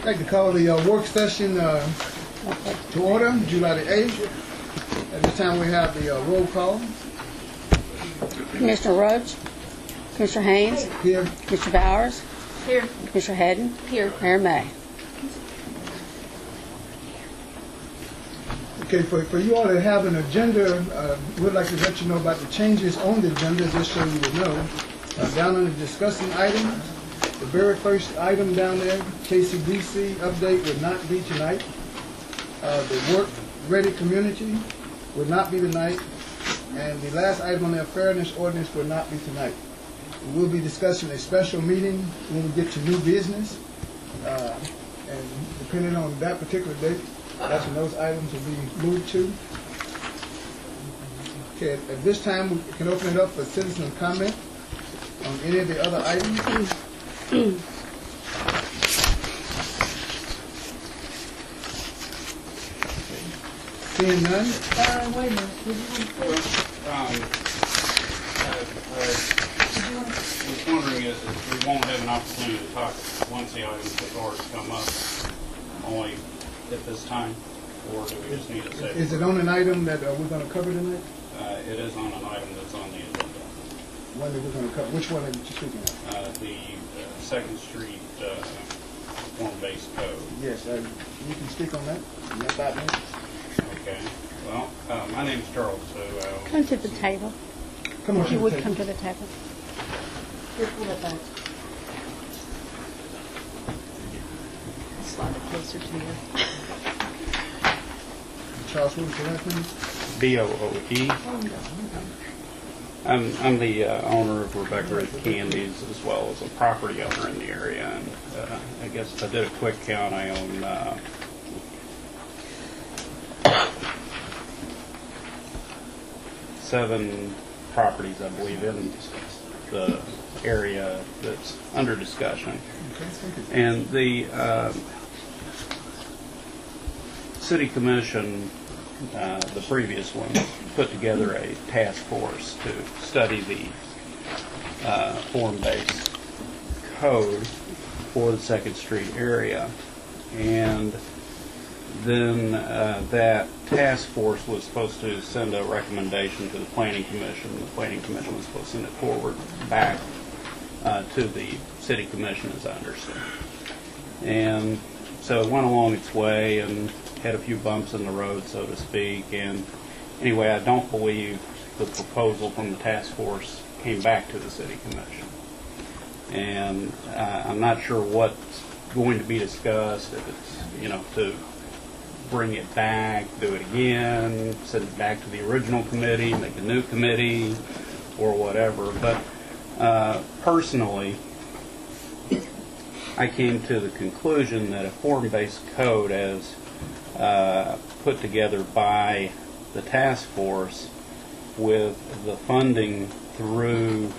I'd like to call the work session to order, July the 8th. At this time we have the roll call. Commissioner Roach, Commissioner Haynes, Here. Mr. Bowers, Here. Commissioner Hadden, Here. Mayor May. Okay, for you all that have an agenda, we'd like to let you know about the changes on the agenda, just so you would know. Down on the discussing items, the very first item down there, KCDC update, would not be tonight. The work-ready community would not be tonight. And the last item on their fairness ordinance will not be tonight. We will be discussing a special meeting when we get to new business. And depending on that particular date, that's when those items will be moved to. Okay, at this time, we can open it up for citizen comment on any of the other items. Seeing none? Wait a minute. I was wondering if we won't have an opportunity to talk once the items have already come up, only at this time, or do we just need to say? Is it on an item that we're going to cover tonight? It is on an item that's on the agenda. One that we're going to cover. Which one are you speaking of? The 2nd Street form-based code. Yes, you can speak on that. You have 5 minutes. Okay. Well, my name is Charles. Come to the table. Come on. If you would come to the table. Here, pull that back. Slide it closer to you. Charles, what was your last name? B-O-O-E. I'm the owner of Rebecca Red Candies, as well as a property owner in the area. And I guess if I did a quick count, I own 7 properties, I believe, in the area that's under discussion. Okay, thank you. And the City Commission, the previous one, put together a task force to study the form-based code for the 2nd Street area. And then that task force was supposed to send a recommendation to the Planning Commission. The Planning Commission was supposed to send it forward back to the City Commission, as I understand. And so it went along its way and had a few bumps in the road, so to speak. And anyway, I don't believe the proposal from the task force came back to the City Commission. And I'm not sure what's going to be discussed, if it's, to bring it back, do it again, send it back to the original committee, make a new committee, or whatever. But personally, I came to the conclusion that a form-based code, as put together by the task force with the funding through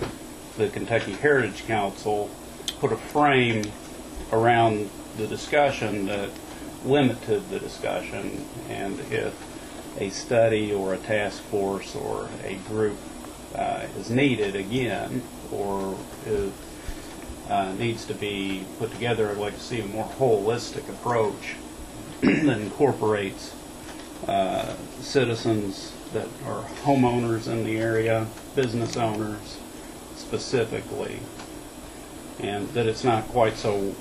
the Kentucky Heritage Council, put a frame around the discussion that limited the discussion, and if a study or a task force or a group is needed again, or needs to be put together, I'd like to see a more holistic approach that incorporates citizens that are homeowners in the area, business owners specifically, and that it's not quite so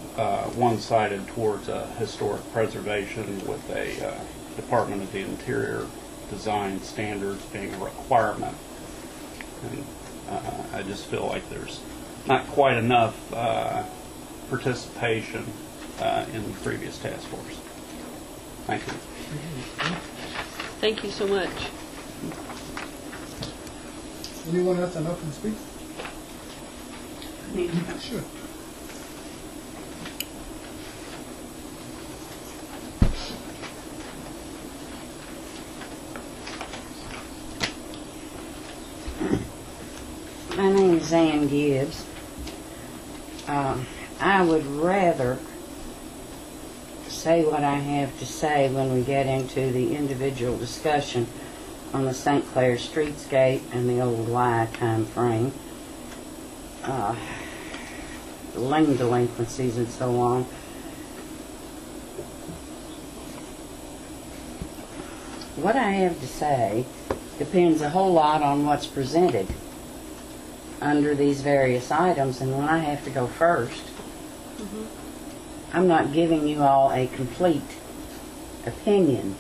one-sided towards historic preservation with a Department of the Interior design standards being a requirement. And I just feel like there's not quite enough participation in the previous task force. Thank you. Thank you so much. Anyone else enough to speak? Sure. My name is Ann Gibbs. I would rather say what I have to say when we get into the individual discussion on the St. Clair Streetscape and the old Y time frame. Lane delinquencies and so on. what I have to say depends a whole lot on what's presented under these various items, and when I have to go first, I'm not giving you all a complete opinion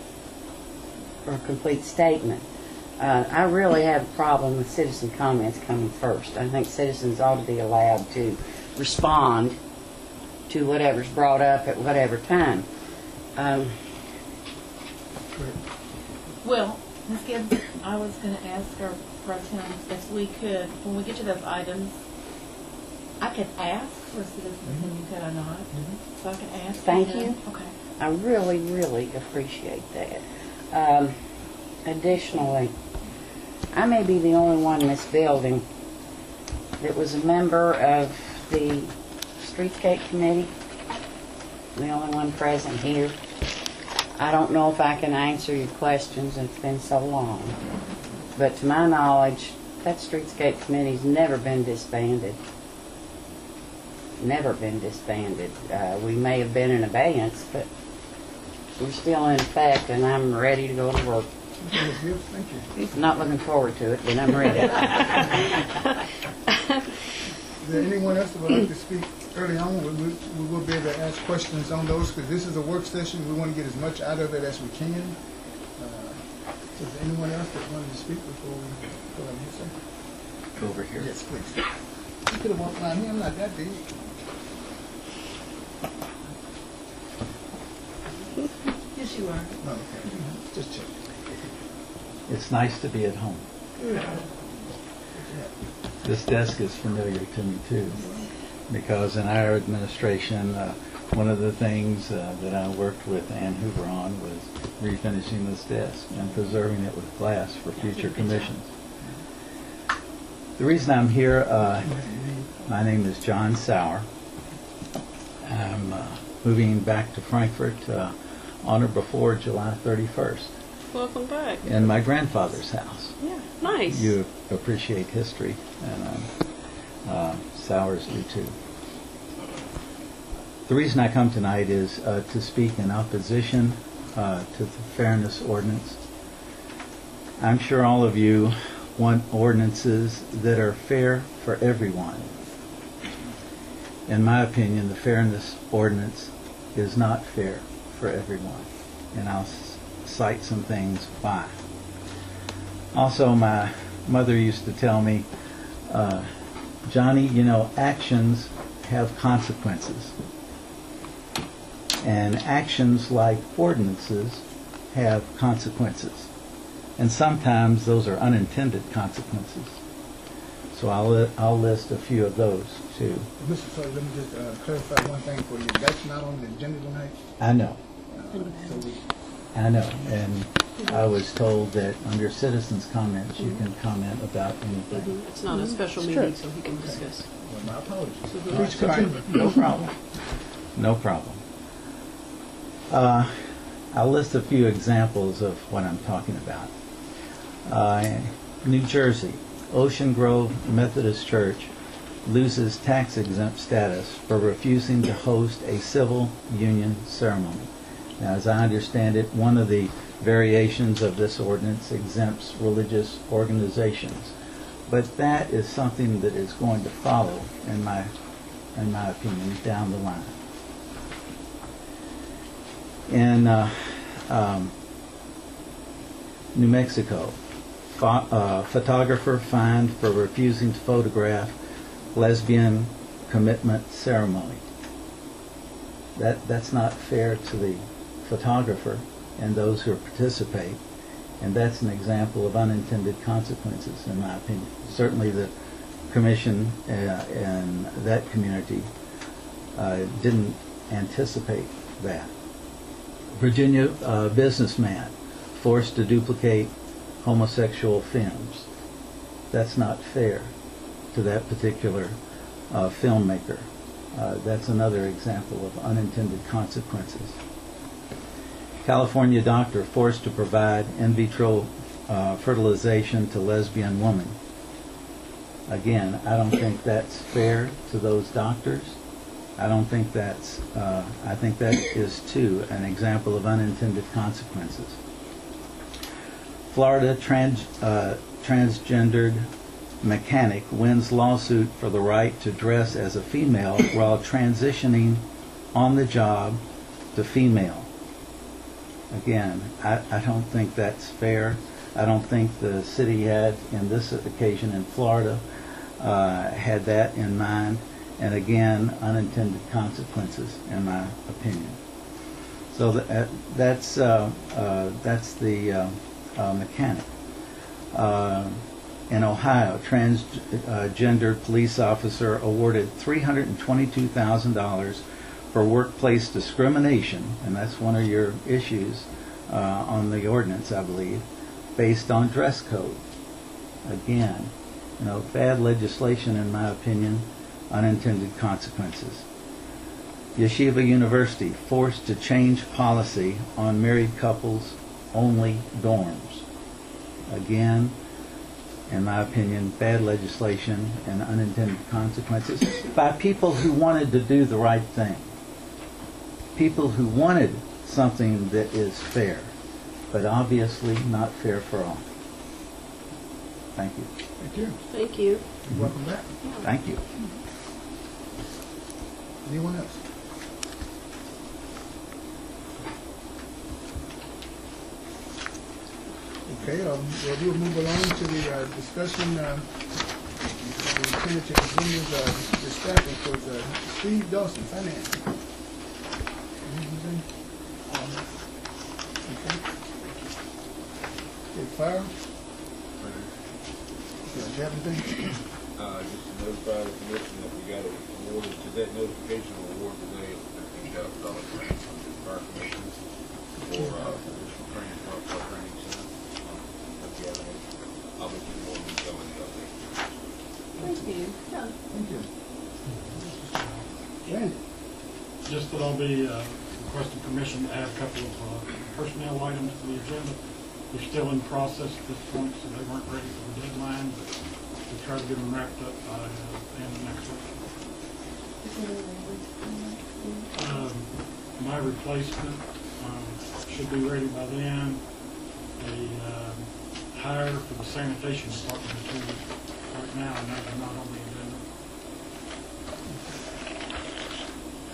or a complete statement. I really have a problem with citizen comments coming first. I think citizens ought to be allowed to respond to whatever's brought up at whatever time. Well, Ms. Gibbs, I was going to ask our pro tem if we could, when we get to those items, I could ask for a citizen opinion, could I not? So I can ask. Thank them. you. Okay. I really, really appreciate that. Additionally, I may be the only one in this building that was a member of the Streetscape committee, the only one present here. I don't know if I can answer your questions, it's been so long. But to my knowledge, that Streetscape committee's never been disbanded. Never been disbanded. We may have been in abeyance, but we're still in effect, and I'm ready to go to work. Ms. Gibbs, thank you. I'm not looking forward to it, but I'm ready. Is there anyone else that would like to speak early on? We will be able to ask questions on those, because this is a work session. We want to get as much out of it as we can. Is there anyone else that wanted to speak before we go on here, sir? Over here. Yes, please. You could have walked around here. I'm not that big. Yes, you are. No, okay. Just check. It's nice to be at home. This desk is familiar to me too, because in our administration, one of the things that I worked with Ann Hoover on was refinishing this desk and preserving it with glass for future commissions. The reason I'm here, my name is John Sauer. I'm moving back to Frankfort on or before July 31st. Welcome back. In my grandfather's house. Yeah, nice. You appreciate history, and Sauers do too. The reason I come tonight is to speak in opposition to the fairness ordinance. I'm sure all of you want ordinances that are fair for everyone. In my opinion, the fairness ordinance is not fair for everyone, and I'll cite some things why. Also, my mother used to tell me, Johnny, you know, actions have consequences. And actions like ordinances have consequences. And sometimes those are unintended consequences. So I'll list a few of those too. Mr. Sawyer, let me just clarify one thing for you. That's not on the agenda tonight. I know. So we, I know, and I was told that under citizens' comments, you can comment about anything. It's not a special meeting, so he can discuss. well, my apologies. Mhm. Please continue. No problem. No problem. I'll list a few examples of what I'm talking about. New Jersey, Ocean Grove Methodist Church loses tax-exempt status for refusing to host a civil union ceremony. Now, as I understand it, one of the variations of this ordinance exempts religious organizations. But that is something that is going to follow, in my opinion, down the line. In New Mexico, photographer fined for refusing to photograph lesbian commitment ceremony. That's not fair to the photographer and those who participate, and that's an example of unintended consequences, in my opinion. Certainly the commission and that community didn't anticipate that. Virginia businessman forced to duplicate homosexual films. That's not fair to that particular filmmaker. That's another example of unintended consequences. California doctor forced to provide in vitro fertilization to lesbian woman. Again, I don't think that's fair to those doctors. I don't think that's, I think that is too an example of unintended consequences. Florida transgendered mechanic wins lawsuit for the right to dress as a female while transitioning on the job to female. Again, I don't think that's fair. I don't think the city had, in this occasion in Florida, had that in mind. And again, unintended consequences, in my opinion. So that's the mechanic. In Ohio, transgender police officer awarded $322,000 for workplace discrimination, and that's one of your issues on the ordinance, I believe, based on dress code. Again, bad legislation, in my opinion, unintended consequences. Yeshiva University forced to change policy on married couples only dorms. Again, in my opinion, bad legislation and unintended consequences by people who wanted to do the right thing. People who wanted something that is fair, but obviously not fair for all. Thank you. Thank you. Thank you. Welcome back. Thank you. Anyone else? Okay, well, we'll move along to the discussion. We intended to continue the staff reports. Steve Dawson, Finance. Anything? Okay. Okay, Fire. Do you have anything? Just to notify the commission that we got awarded to that notification award today, $15,000 grant from the fire commissioners for additional training for our fire training center. I'll be getting more detail in the update. Thank you. Thank you. Randy? Just that I'll be requesting permission to add a couple of personnel items to the agenda. They're still in process at this point, so they weren't ready for the deadline, but we'll try to get them wrapped up by the end of next week. My replacement should be ready by then. A hire for the sanitation department is right now, and they're not on the agenda.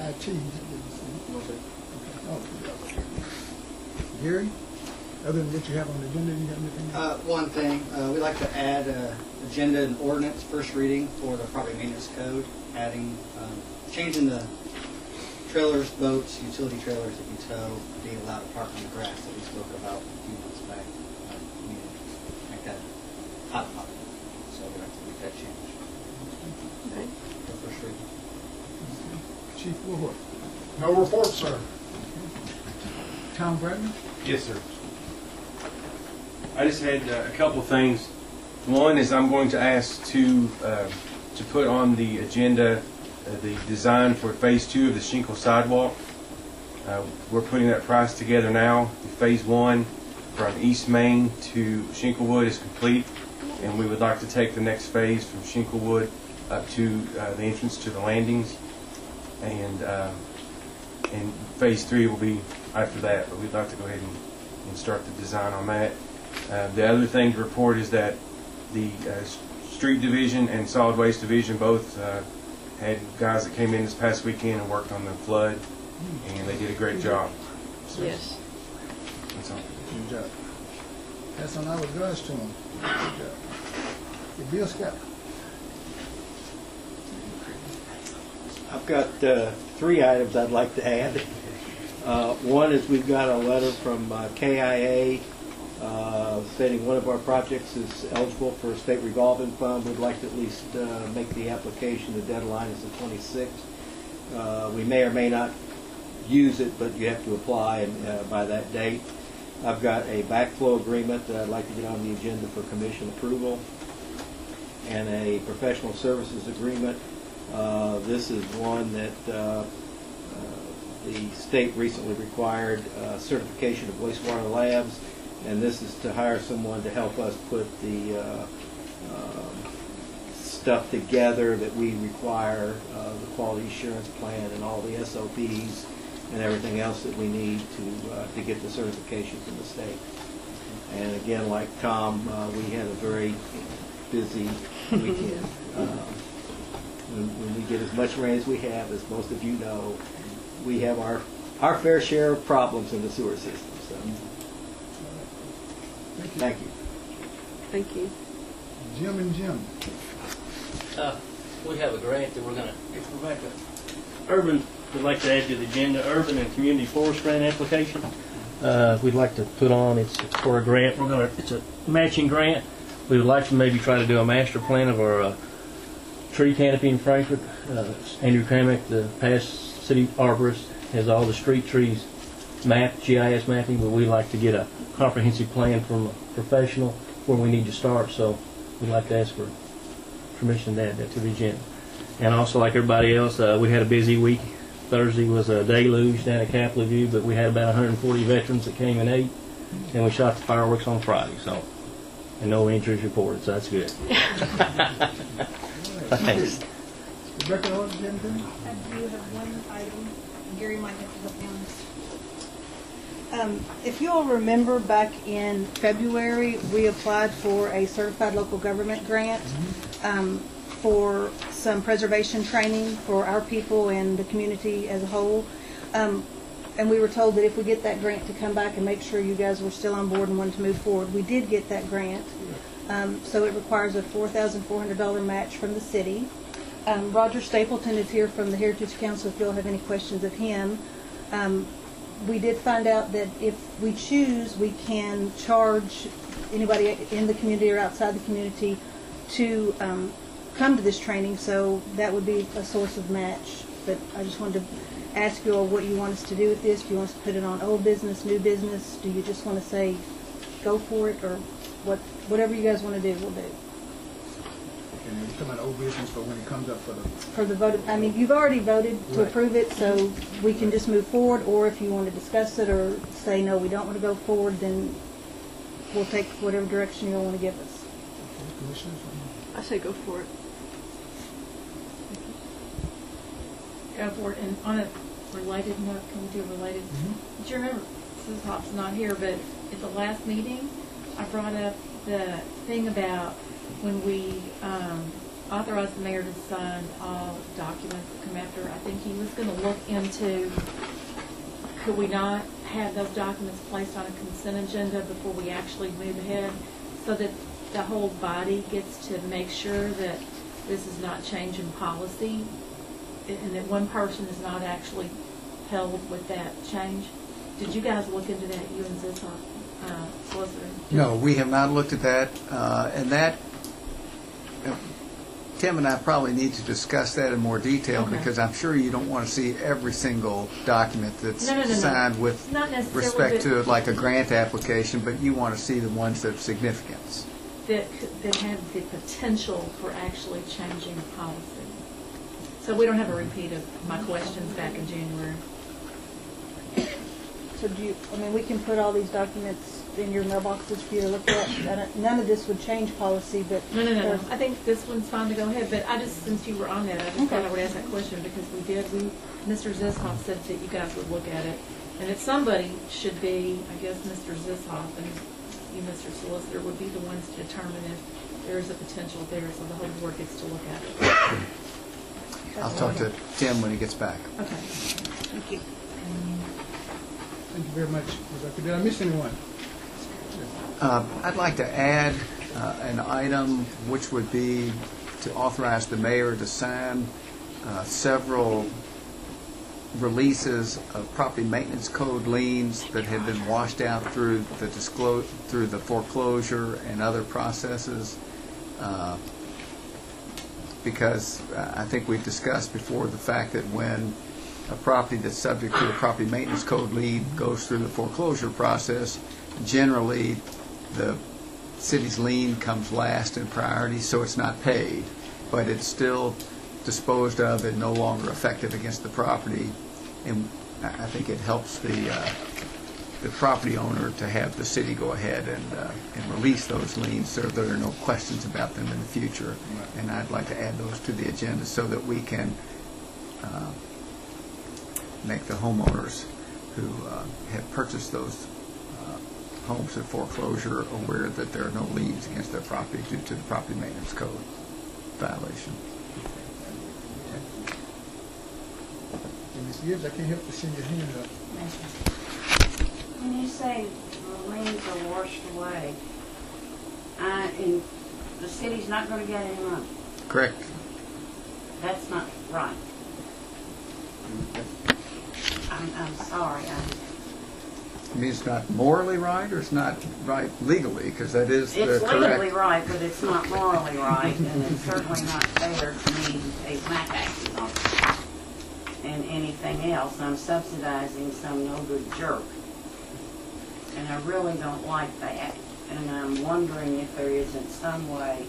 IT. Oh, Gary, other than what you have on the agenda, you have anything? One thing, we'd like to add agenda and ordinance first reading for the property maintenance code, adding, changing the trailers, boats, utility trailers that you tow being allowed to park on the grass that we spoke about a few months back. We need to make that hot topic, so we'd like to make that change. Okay. For first reading. Chief Woodward. No report, sir. Tom Bradley? Yes, sir. I just had a couple things. One is I'm going to ask to put on the agenda the design for Phase 2 of the Shinkle sidewalk. We're putting that price together now. Phase 1 from East Main to Shinklewood is complete, and we would like to take the next phase from Shinklewood up to the entrance to the landings, and Phase 3 will be after that, but we'd like to go ahead and start the design on that. The other thing to report is that the Street Division and Solid Waste Division both had guys that came in this past weekend and worked on the flood, and they did a great job. So Yes. that's all. Good job. Pass on our regards to him. Good job. Okay, Bill Scott. I've got 3 items I'd like to add. One is we've got a letter from KIA stating one of our projects is eligible for a state revolving fund. We'd like to at least make the application. The deadline is the 26th. We may or may not use it, but you have to apply by that date. I've got a backflow agreement that I'd like to get on the agenda for commission approval, and a professional services agreement. This is one that the state recently required certification of wastewater labs, and this is to hire someone to help us put the stuff together that we require, the quality assurance plan and all the SOPs and everything else that we need to get the certification from the state. And again, like Tom, we had a very busy weekend. When we get as much rain as we have, as most of you know, we have our fair share of problems in the sewer system. So, thank you. Thank you. Jim and Jim. We have a grant that we're going to, if Rebecca, Urban would like to add to the agenda, Urban and Community Forest Grant application. We'd like to put on, it's for a grant, it's a matching grant. We would like to maybe try to do a master plan of our tree canopy in Frankfort. Andrew Kramick, the past city arborist, has all the street trees mapped, GIS mapping, but we'd like to get a comprehensive plan from a professional where we need to start, so we'd like to ask for permission to add that to the agenda. And also, like everybody else, we had a busy week. Thursday was a deluge down at Capitol View, but we had about 140 veterans that came and ate, and we shot the fireworks on Friday, so, and no injuries reported, so that's good. Thanks. Rebecca, what did you have? I do have one item. Gary might have to help me on this. If you all remember, back in February, we applied for a certified local government grant for some preservation training for our people and the community as a whole. And we were told that if we get that grant to come back and make sure you guys were still on board and wanted to move forward. We did get that grant. So it requires a $4,400 match from the city. Roger Stapleton is here from the Heritage Council if you all have any questions of him. We did find out that if we choose, we can charge anybody in the community or outside the community to come to this training, so that would be a source of match. But I just wanted to ask you all what you want us to do with this. Do you want us to put it on old business, new business? Do you just want to say go for it, or whatever you guys want to do, we'll do. And you're talking about old business for when it comes up For the vote, I mean, you've already voted to approve it, so we can just move forward, or if you want to discuss it or say, no, we don't want to go forward, then we'll take whatever direction you all want to give us. I say go for it. Go for it. And on a related note, can we do a related? Do you remember, Mrs. Hop's not here, but at the last meeting, I brought up the thing about when we authorized the mayor to sign all documents that come after. I think he was going to look into, could we not have those documents placed on a consent agenda before we actually move ahead, so that the whole body gets to make sure that this is not changing policy, and that one person is not actually held with that change. Did you guys look into that, you and Zissop, solicitor? No, we have not looked at that, and that, Tim and I probably need to discuss that in more detail, because I'm sure you don't want to see every single document that's signed with respect to like a grant application, but you want to see the ones that have significance. That have the potential for actually changing policy. So we don't have a repeat of my questions back in January. So we can put all these documents in your mailboxes for you to look at. None of this would change policy, but... No. I think this one's fine to go ahead, but I just, since you were on that, I just thought I would ask that question, because Mr. Zissop said that you guys would look at it. And if somebody should be, I guess Mr. Zissop and you, Mr. Solicitor, would be the ones to determine if there is a potential there, so the whole board gets to look at it. I'll talk to Tim when he gets back. Okay. Thank you. Thank you very much, Rebecca. Did I miss anyone? I'd like to add an item which would be to authorize the mayor to sign several releases of property maintenance code liens that have been washed out through the foreclosure and other processes. Because I think we've discussed before the fact that when a property that's subject to a property maintenance code lien goes through the foreclosure process, generally the city's lien comes last in priority, so it's not paid, but it's still disposed of and no longer effective against the property. And I think it helps the property owner to have the city go ahead and release those liens so there are no questions about them in the future. And I'd like to add those to the agenda so that we can make the homeowners who have purchased those homes at foreclosure aware that there are no liens against their property due to the property maintenance code violation. And Ms. Gibbs, I can't help but see your hand up. When you say the liens are washed away, and the city's not going to get any money, Correct. that's not right. I'm sorry. I mean, it's not morally right, or it's not right legally, because that is the It's correct. legally right, but it's not morally right, and it's certainly not fair to me to pay my taxes on it. And anything else, I'm subsidizing some no-good jerk. And I really don't like that. And I'm wondering if there isn't some way,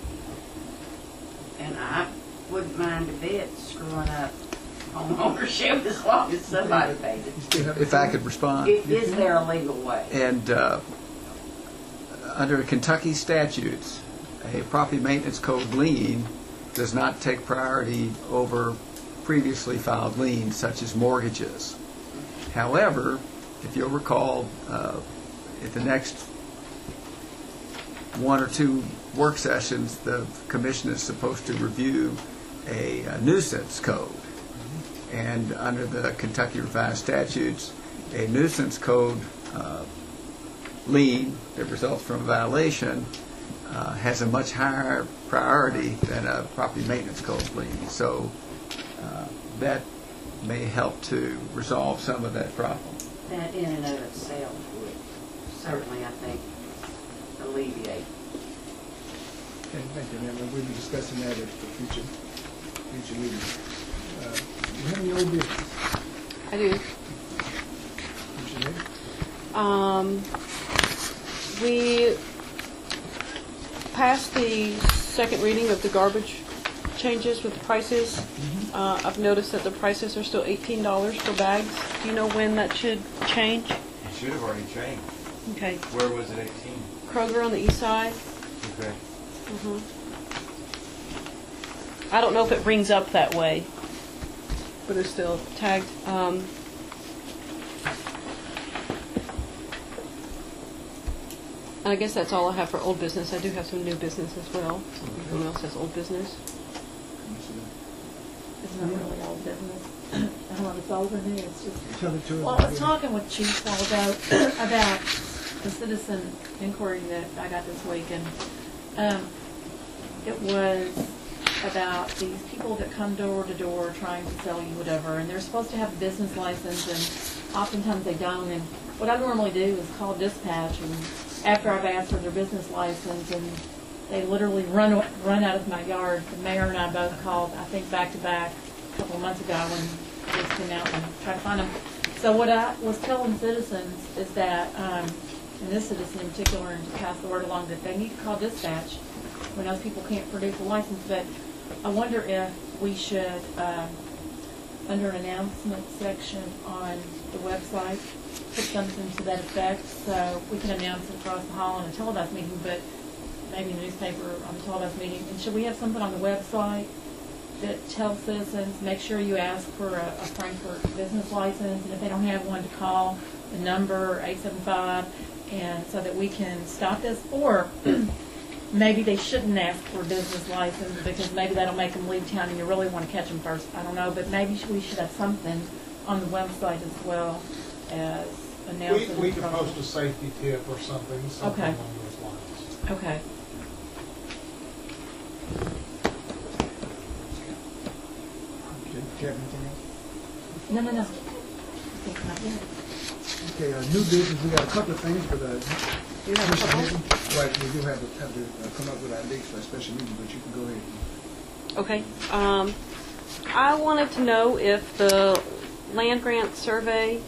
and I wouldn't mind a bit screwing up home ownership as long as somebody pays it. If I could respond. Is there a legal way? And under Kentucky statutes, a property maintenance code lien does not take priority over previously filed liens, such as mortgages. However, if you'll recall, at the next one or two work sessions, the commission is supposed to review a nuisance code. And under the Kentucky Revised Statutes, a nuisance code lien that results from a violation has a much higher priority than a property maintenance code lien. So that may help to resolve some of that problem. That in and of itself would certainly, I think, alleviate. Okay, thank you, ma'am. We'll be discussing that at the future meeting. Do you have any old business? I do. We passed the second reading of the garbage changes with the prices. I've noticed that the prices are still $18 for bags. Do you know when that should change? It should have already changed. Okay. Where was it 18? Kroger on the east side. Okay. I don't know if it rings up that way, but it's still tagged. I guess that's all I have for old business. I do have some new business as well. Anyone else has old business? It's not really all business. I don't know if it's all in there, it's just. Tell it to us. Well, I was talking with Chief a while ago about the citizen inquiry that I got this week, and it was about these people that come door to door trying to sell you whatever, and they're supposed to have a business license, and oftentimes they don't. And what I normally do is call dispatch, and after I've asked for their business license, and they literally run out of my yard. The mayor and I both called, I think, back to back a couple of months ago when I just came out and tried to find them. So what I was telling citizens is that, and this citizen in particular, and to pass the word along, that they need to call dispatch when those people can't produce a license. But I wonder if we should, under an announcement section on the website, put something to that effect, so we can announce it across the hall in a televised meeting, but maybe in the newspaper on the televised meeting. And should we have something on the website that tells citizens, make sure you ask for a Frankfort business license, and if they don't have one, to call the number 875, and so that we can stop this? Or maybe they shouldn't ask for a business license because maybe that'll make them leave town and you really want to catch them first. I don't know, but maybe we should have something on the website as well as announcing. We could post a safety tip or something Okay. along those lines. Okay. Do you have anything else? No. I think not yet. Okay, new business, we got a couple of things, but You have a couple? right, we do have to come up with our dates for a special meeting, but you can go ahead. Okay. I wanted to know if the land grant survey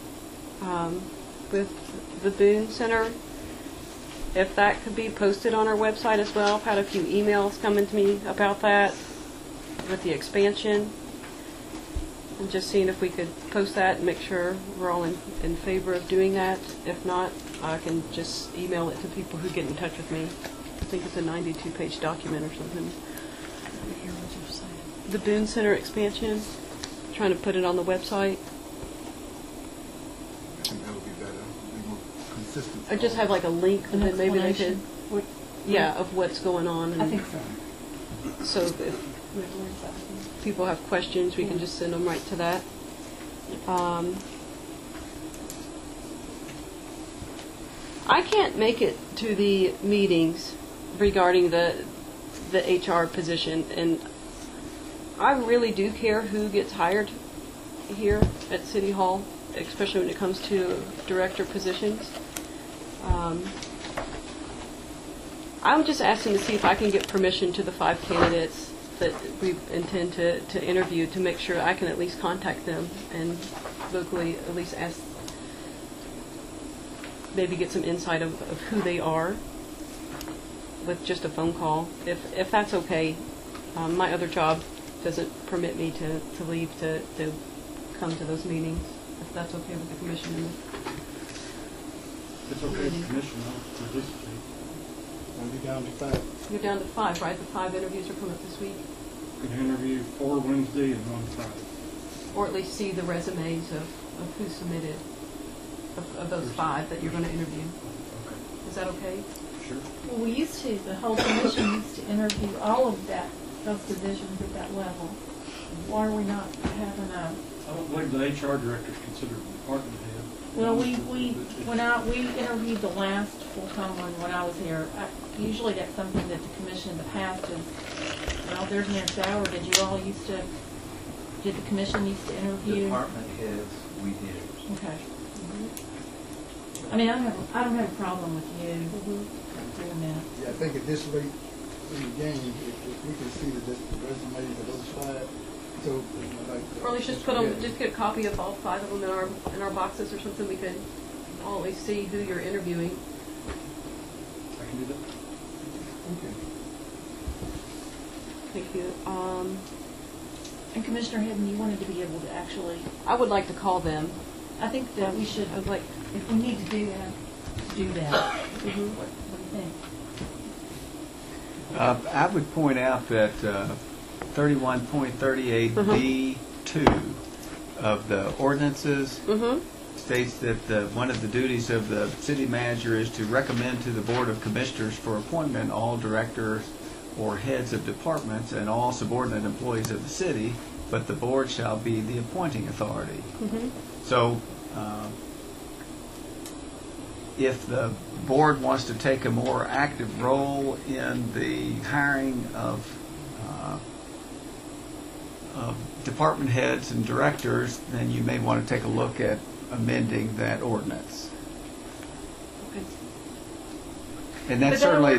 with the Boone Center, if that could be posted on our website as well. I've had a few emails coming to me about that with the expansion. And just seeing if we could post that and make sure we're all in favor of doing that. If not, I can just email it to people who get in touch with me. I think it's a 92-page document or something. The Boone Center expansion, trying to put it on the website. I think that would be better, be more assistance. I just have like a link, and then maybe they could, What- yeah, of what's going on. And I think so. So if people have questions, we can just send them right to that. I can't make it to the meetings regarding the HR position, and I really do care who gets hired here at City Hall, especially when it comes to director positions. I'm just asking to see if I can get permission to the 5 candidates that we intend to interview, to make sure I can at least contact them and locally at least ask, maybe get some insight of who they are with just a phone call, if that's okay. My other job doesn't permit me to leave to come to those meetings, if that's okay with the commission. It's okay, the commission, I'll participate. I'll be down to 5. You're down to 5, right? The 5 interviews are coming up this week? Could interview 4 Wednesday and 1 Friday. Or at least see the resumes of who submitted, of those 5 that you're going to interview. Okay. Is that okay? Sure. Well, we used to, the whole commission used to interview all of those positions at that level. Why are we not having a? I don't believe the HR director is considered a department head. Well, we interviewed the last full-time one when I was here. Usually that's something that the commission in the past is, well, there's an hour. Did the commission used to interview? Department heads, we did. Okay. I mean, I don't have a problem with you doing that. Yeah, I think at this rate in the game, if we can see the resumes of those 5, so like. Or at least just put them, just get a copy of all 5 of them in our boxes or something. We could always see who you're interviewing. I can do that. Okay. Thank you. And Commissioner Hedden, you wanted to be able to actually, I would like to call them. I think that we should, I'd like, if we need to do that, do that. What do you think? I would point out that 31.38B2 of the ordinances states that one of the duties of the city manager is to recommend to the Board of Commissioners for appointment all directors or heads of departments and all subordinate employees of the city, but the board shall be the appointing authority. So if the board wants to take a more active role in the hiring of department heads and directors, then you may want to take a look at amending that ordinance. And that certainly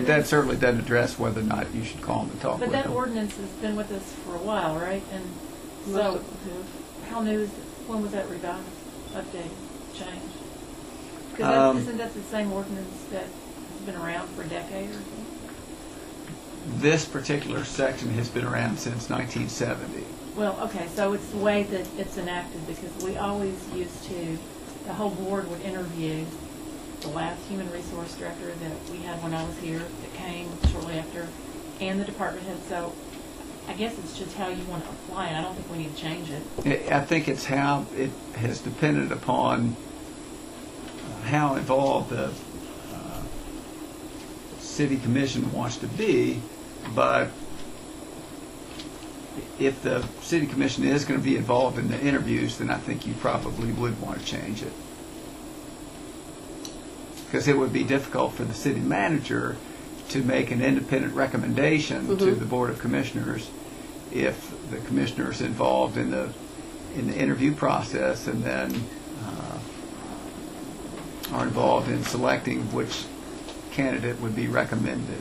doesn't address whether or not you should call them and talk But with that them. ordinance has been with us for a while, right? And so, how new is it? When was that revised, updated, changed? Because isn't that the same ordinance that has been around for a decade or something? This particular section has been around since 1970. Well, okay, so it's the way that it's enacted, because we always used to, the whole board would interview the last human resource director that we had when I was here, that came shortly after, and the department head. So I guess it's just how you want to apply it. I don't think we need to change it. I think it's how it has depended upon how involved the city commission wants to be, but if the city commission is going to be involved in the interviews, then I think you probably would want to change it. Because it would be difficult for the city manager to make an independent recommendation to the Board of Commissioners if the commissioner is involved in the interview process and then are involved in selecting which candidate would be recommended.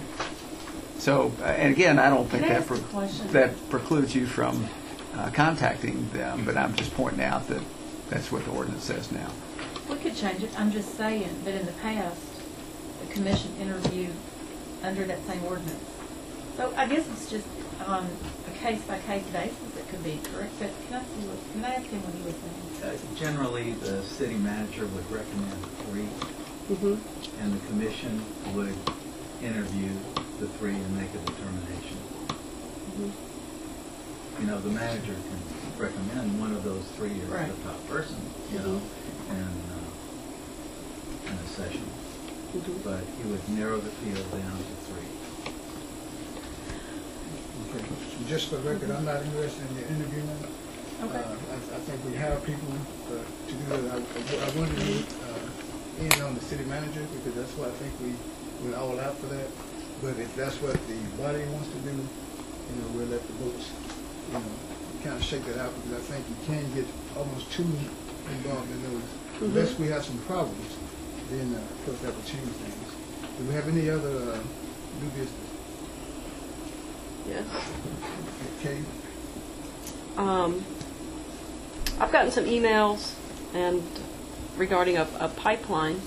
So, and again, I don't think that precludes you from contacting them, but I'm just pointing out that that's what the ordinance says now. We could change it. I'm just saying that in the past, the commission interviewed under that same ordinance. So I guess it's just on a case-by-case basis it could be, correct? But can I ask him what he was saying? Generally, the city manager would recommend 3, and the commission would interview the 3 and make a determination. You know, the manager can recommend one of those 3 as the top person, you know, in a session. but it would narrow the field down to 3. Okay. Just for the record, I'm not interested in the interviewing. Okay. I think we have people to do that. I wanted to in on the city manager because that's what I think we're all out for that. But if that's what the body wants to do, we'll let the votes, kind of shake it out because I think you can get almost too involved in those. Unless we have some problems, then of course that will change things. Do we have any other new business? Yes. Okay. I've gotten some emails and regarding a pipeline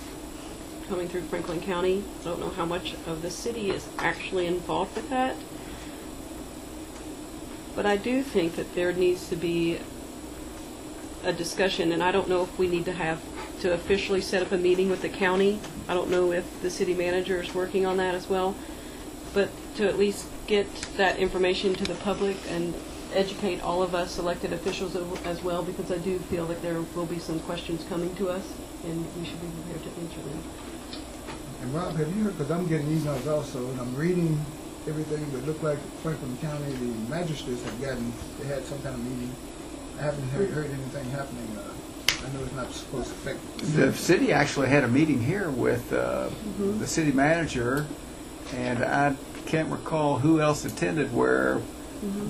coming through Franklin County. I don't know how much of the city is actually involved with that. But I do think that there needs to be a discussion, and I don't know if we need to officially set up a meeting with the county. I don't know if the city manager is working on that as well. But to at least get that information to the public and educate all of us elected officials as well, because I do feel that there will be some questions coming to us, and we should be prepared to answer them. And Rob, have you heard, because I'm getting emails also, and I'm reading everything, but it looked like Franklin County, the magistrates they had some kind of meeting. I haven't heard anything happening. I know it's not supposed to affect The city actually had a meeting here with the city manager, and I can't recall who else attended, where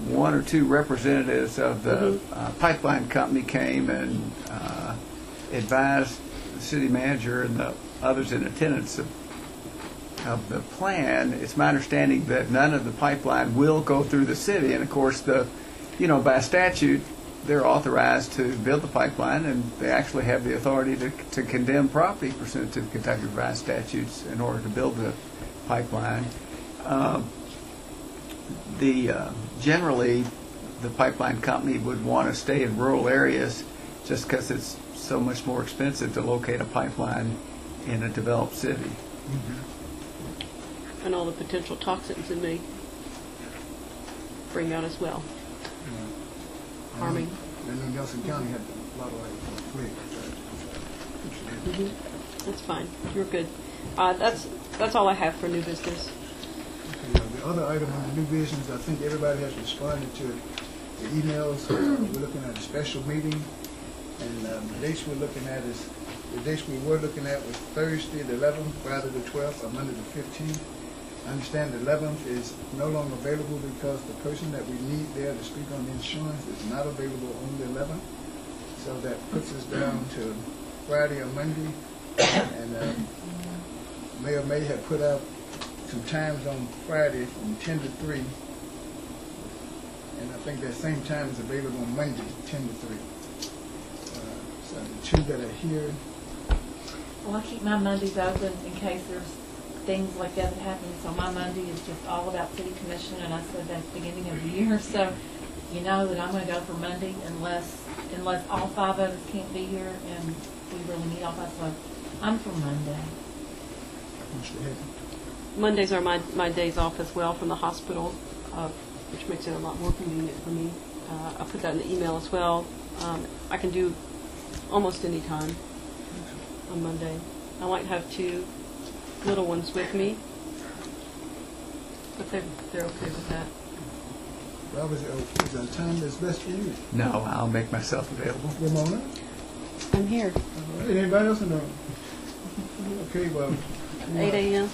one or two representatives of the pipeline company came and advised the city manager and the others in attendance of the plan. It's my understanding that none of the pipeline will go through the city, and of course, by statute, they're authorized to build the pipeline, and they actually have the authority to condemn property pursuant to the Kentucky Revised Statutes in order to build the pipeline. Generally, the pipeline company would want to stay in rural areas just because it's so much more expensive to locate a pipeline in a developed city. And all the potential toxins it may bring out as well. Harming. And then Nelson County had a lot of That's fine. You're good. That's all I have for new business. The other item on the new business, I think everybody has responded to the emails. We're looking at a special meeting, and the dates we were looking at was Thursday the 11th, Friday the 12th, or Monday the 15th. I understand the 11th is no longer available because the person that we need there to speak on the insurance is not available on the 11th. So that puts us down to Friday or Monday. And Mayor May have put out some times on Friday from 10 to 3. And I think that same time is available on Monday, 10 to 3. So the two that are here. Well, I keep my Mondays open in case there's things like that happen. So my Monday is just all about city commission, and I said that at the beginning of the year. So you know that I'm going to go for Monday unless all 5 of us can't be here and we really need all 5. So I'm for Monday. Mondays are my days off as well from the hospital, which makes it a lot more convenient for me. I put that in the email as well. I can do almost any time on Monday. I might have 2 little ones with me, but they're okay with that. Rob, is there a time that's best for you? No, I'll make myself available. Ramona? I'm here. All right. Anybody else in the room? Okay, well. 8 a.m.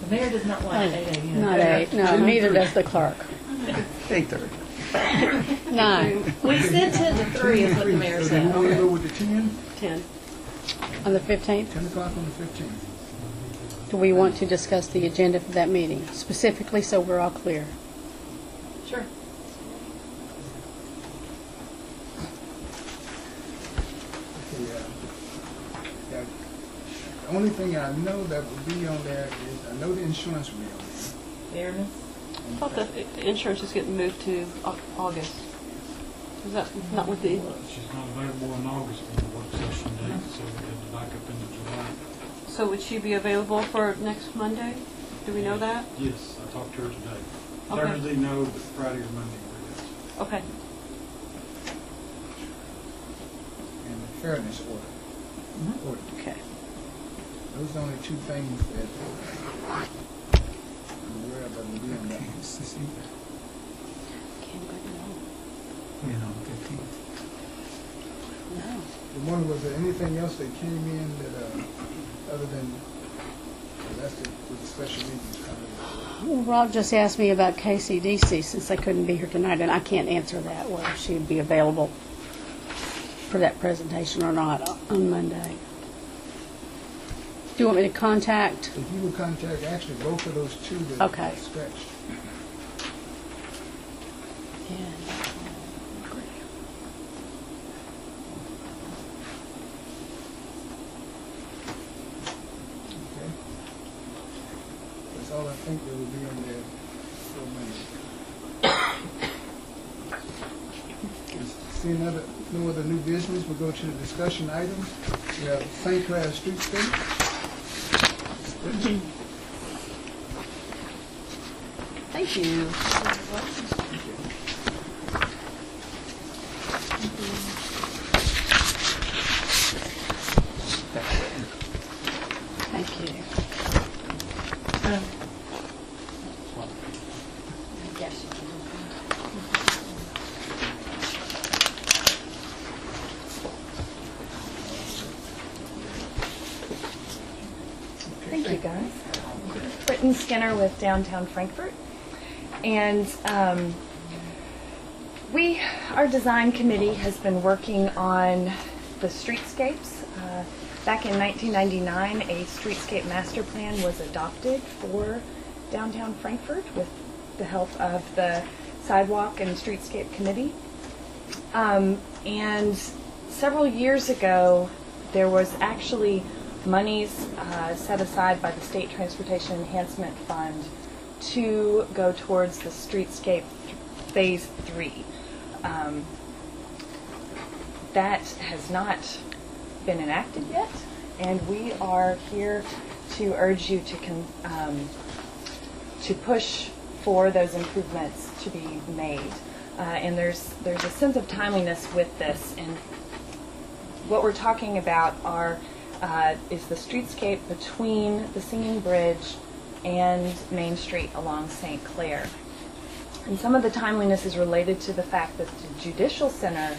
The mayor does not want 8 a.m. Not 8. No, neither does the clerk. 8:30. 9 We said 10 to 3 is what the mayor So said. you want to go with the 10? 10. on the 15th. 10 o'clock on the 15th. Do we want to discuss the agenda for that meeting specifically so we're all clear? Sure. Okay, the only thing I know that will be on there is, I know the insurance will be on there. Fairness. I thought the insurance is getting moved to August. Is that not what the... She's not available in August for the work session date, so we have to back up into July. So would she be available for next Monday? Do we know that? Yes, I talked to her today. Okay. Thursday, no, but Friday or Monday, yes. Okay. And the fairness order. Okay. Those are the only two things that I'm aware of that will be on that. You know, 15. No. The one, was there anything else that came in that, other than, that's the special meetings kind of. Well, Rob just asked me about KCDC since they couldn't be here tonight, and I can't answer that, whether she would be available for that presentation or not on Monday. Do you want me to contact? If you would contact actually both of those two that Okay. scratched. Okay. That's all I think that will be on there for Monday. Seeing no other new business, we'll go to the discussion items. We have St. Clair Streetscape. Thank you. Thank you. Thank you, guys. Britton Skinner with Downtown Frankfort. And our design committee has been working on the streetscapes. Back in 1999, a streetscape master plan was adopted for downtown Frankfort with the help of the Sidewalk and Streetscape Committee. And several years ago, there was actually monies set aside by the State Transportation Enhancement Fund to go towards the Streetscape Phase 3. That has not been enacted yet, and we are here to urge you to push for those improvements to be made. And there's a sense of timeliness with this, and what we're talking about is the streetscape between the Singing Bridge and Main Street along St. Clair. And some of the timeliness is related to the fact that the Judicial Center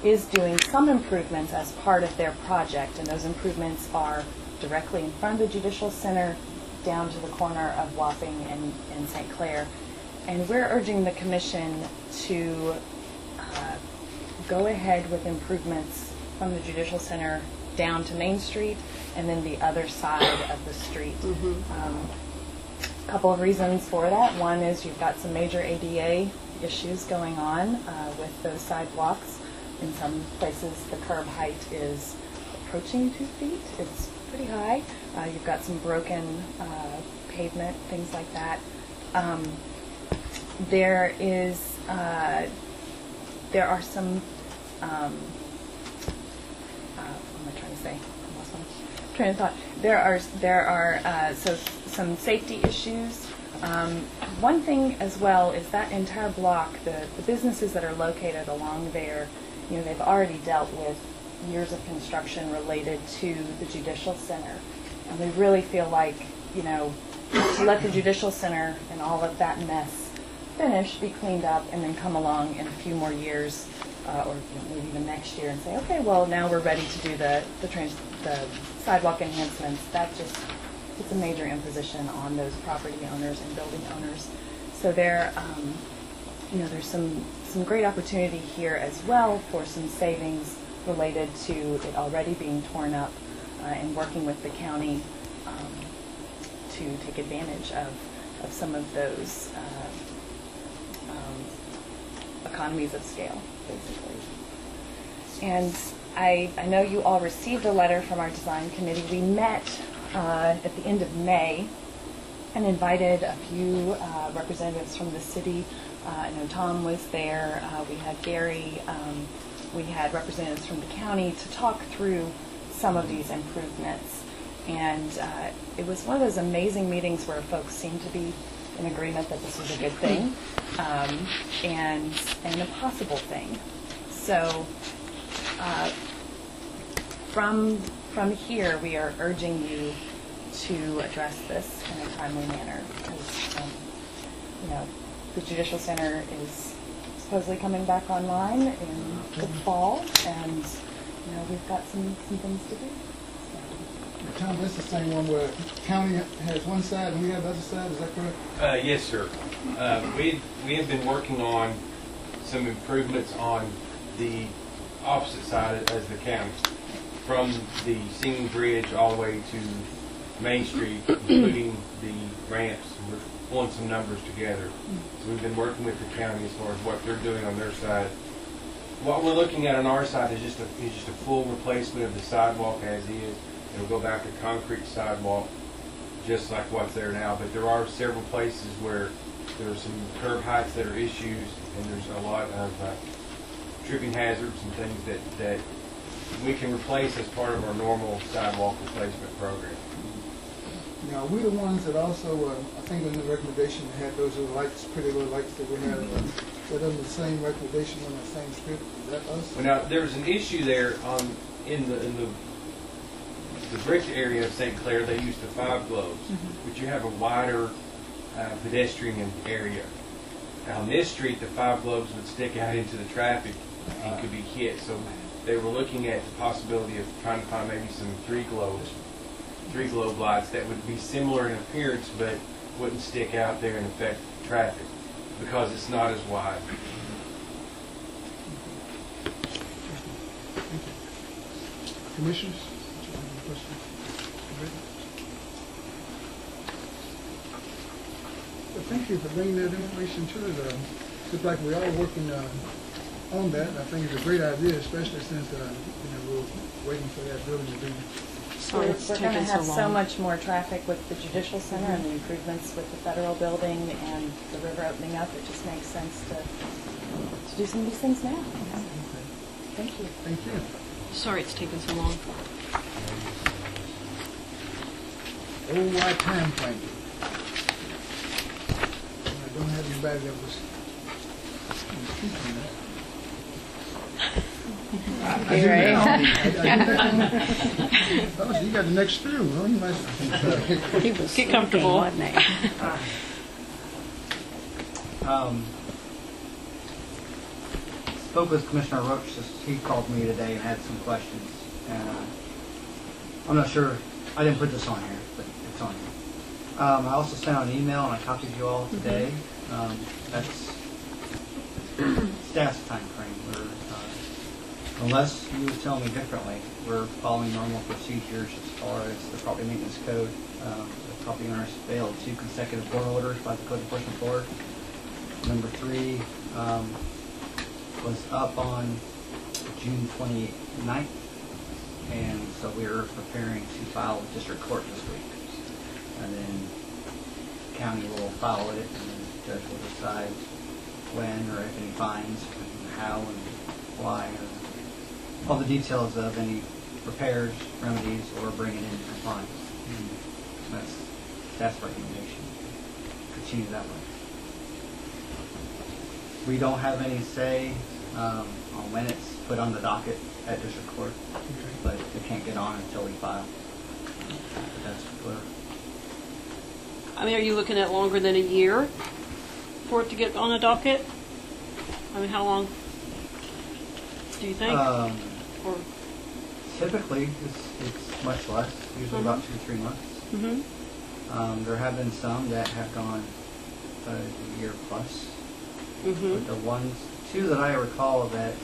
is doing some improvements as part of their project, and those improvements are directly in front of the Judicial Center down to the corner of Wapping and St. Clair. And we're urging the Commission to go ahead with improvements from the Judicial Center down to Main Street and then the other side of the street. A couple of reasons for that. One is you've got some major ADA issues going on with those sidewalks. In some places, the curb height is approaching 2 feet. It's pretty high. You've got some broken pavement, things like that. There are some. What am I trying to say? I lost my train of thought. There are some safety issues. One thing as well is that entire block, the businesses that are located along there, they've already dealt with years of construction related to the Judicial Center. And we really feel like, to let the Judicial Center and all of that mess finish, be cleaned up, and then come along in a few more years, or maybe even next year, and say, okay, well, now we're ready to do the sidewalk enhancements. That just puts a major imposition on those property owners and building owners. So there's some great opportunity here as well for some savings related to it already being torn up, and working with the county to take advantage of some of those economies of scale, basically. And I know you all received a letter from our design committee. We met at the end of May and invited a few representatives from the city. I know Tom was there. We had Gary. We had representatives from the county to talk through some of these improvements. And it was one of those amazing meetings where folks seemed to be in agreement that this was a good thing and a possible thing. So from from here, we are urging you to address this in a timely manner. Because, you know, the Judicial Center is supposedly coming back online in the fall, and, you know, we've got some things to do. Tom, this is the same one where county has one side and we have the other side, is that correct? Yes, sir. We have been working on some improvements on the opposite side as the county, from the Singing Bridge all the way to Main Street, including the ramps. We're pulling some numbers together. So we've been working with the county as far as what they're doing on their side. What we're looking at on our side is just a full replacement of the sidewalk as is. It'll go back to concrete sidewalk, just like what's there now. But there are several places where there are some curb heights that are issues, and there's a lot of tripping hazards and things that we can replace as part of our normal sidewalk replacement program. Now, we the ones that also, I think in the recommendation had those little lights, pretty little lights that we have. Were them the same recommendation on the same strip? Is that us? Well, now there was an issue there in the brick area of St. Clair. They used the 5 globes, but you have a wider pedestrian area. Now, on this street, the 5 globes would stick out into the traffic and could be hit. So they were looking at the possibility of trying to find maybe some 3 globe lights that would be similar in appearance but wouldn't stick out there and affect traffic because it's not as wide. Commissioners? Well, thank you for bringing that information to us. Looks like we're all working on that. I think it's a great idea, especially since we're waiting for that building to be. We're going to have so much more traffic with the Judicial Center and the improvements with the federal building and the river opening up. It just makes sense to do some of these things now. Thank you. Thank you. Sorry it's taken so long. Oh, why time frame? I don't have anybody that was speaking that. Oh, you got the next few. Huh? You might. He was Get comfortable. wasn't he? Spoke with Commissioner Roach. He called me today and had some questions. And I'm not sure. I didn't put this on here, but it's on here. I also sent out an email and I copied you all today. That's staff's time frame. Unless you tell me differently, we're following normal procedures as far as the property maintenance code. The property owners failed 2 consecutive board orders by the Code Enforcement Board. Number 3 was up on June 29th, and so we're preparing to file with district court this week. And then the county will file it, and then the judge will decide when or if any fines, and how and why, or all the details of any repairs, remedies, or bringing in compliance. That's recommendation. Continue that way. We don't have any say on when it's put on the docket at district court, but it can't get on until we file. But that's clear. I mean, are you looking at longer than a year for it to get on a docket? I mean, how long do you think? Or typically, it's much less, usually about 2 to 3 months. There have been some that have gone a year plus. But the 2 that I recall that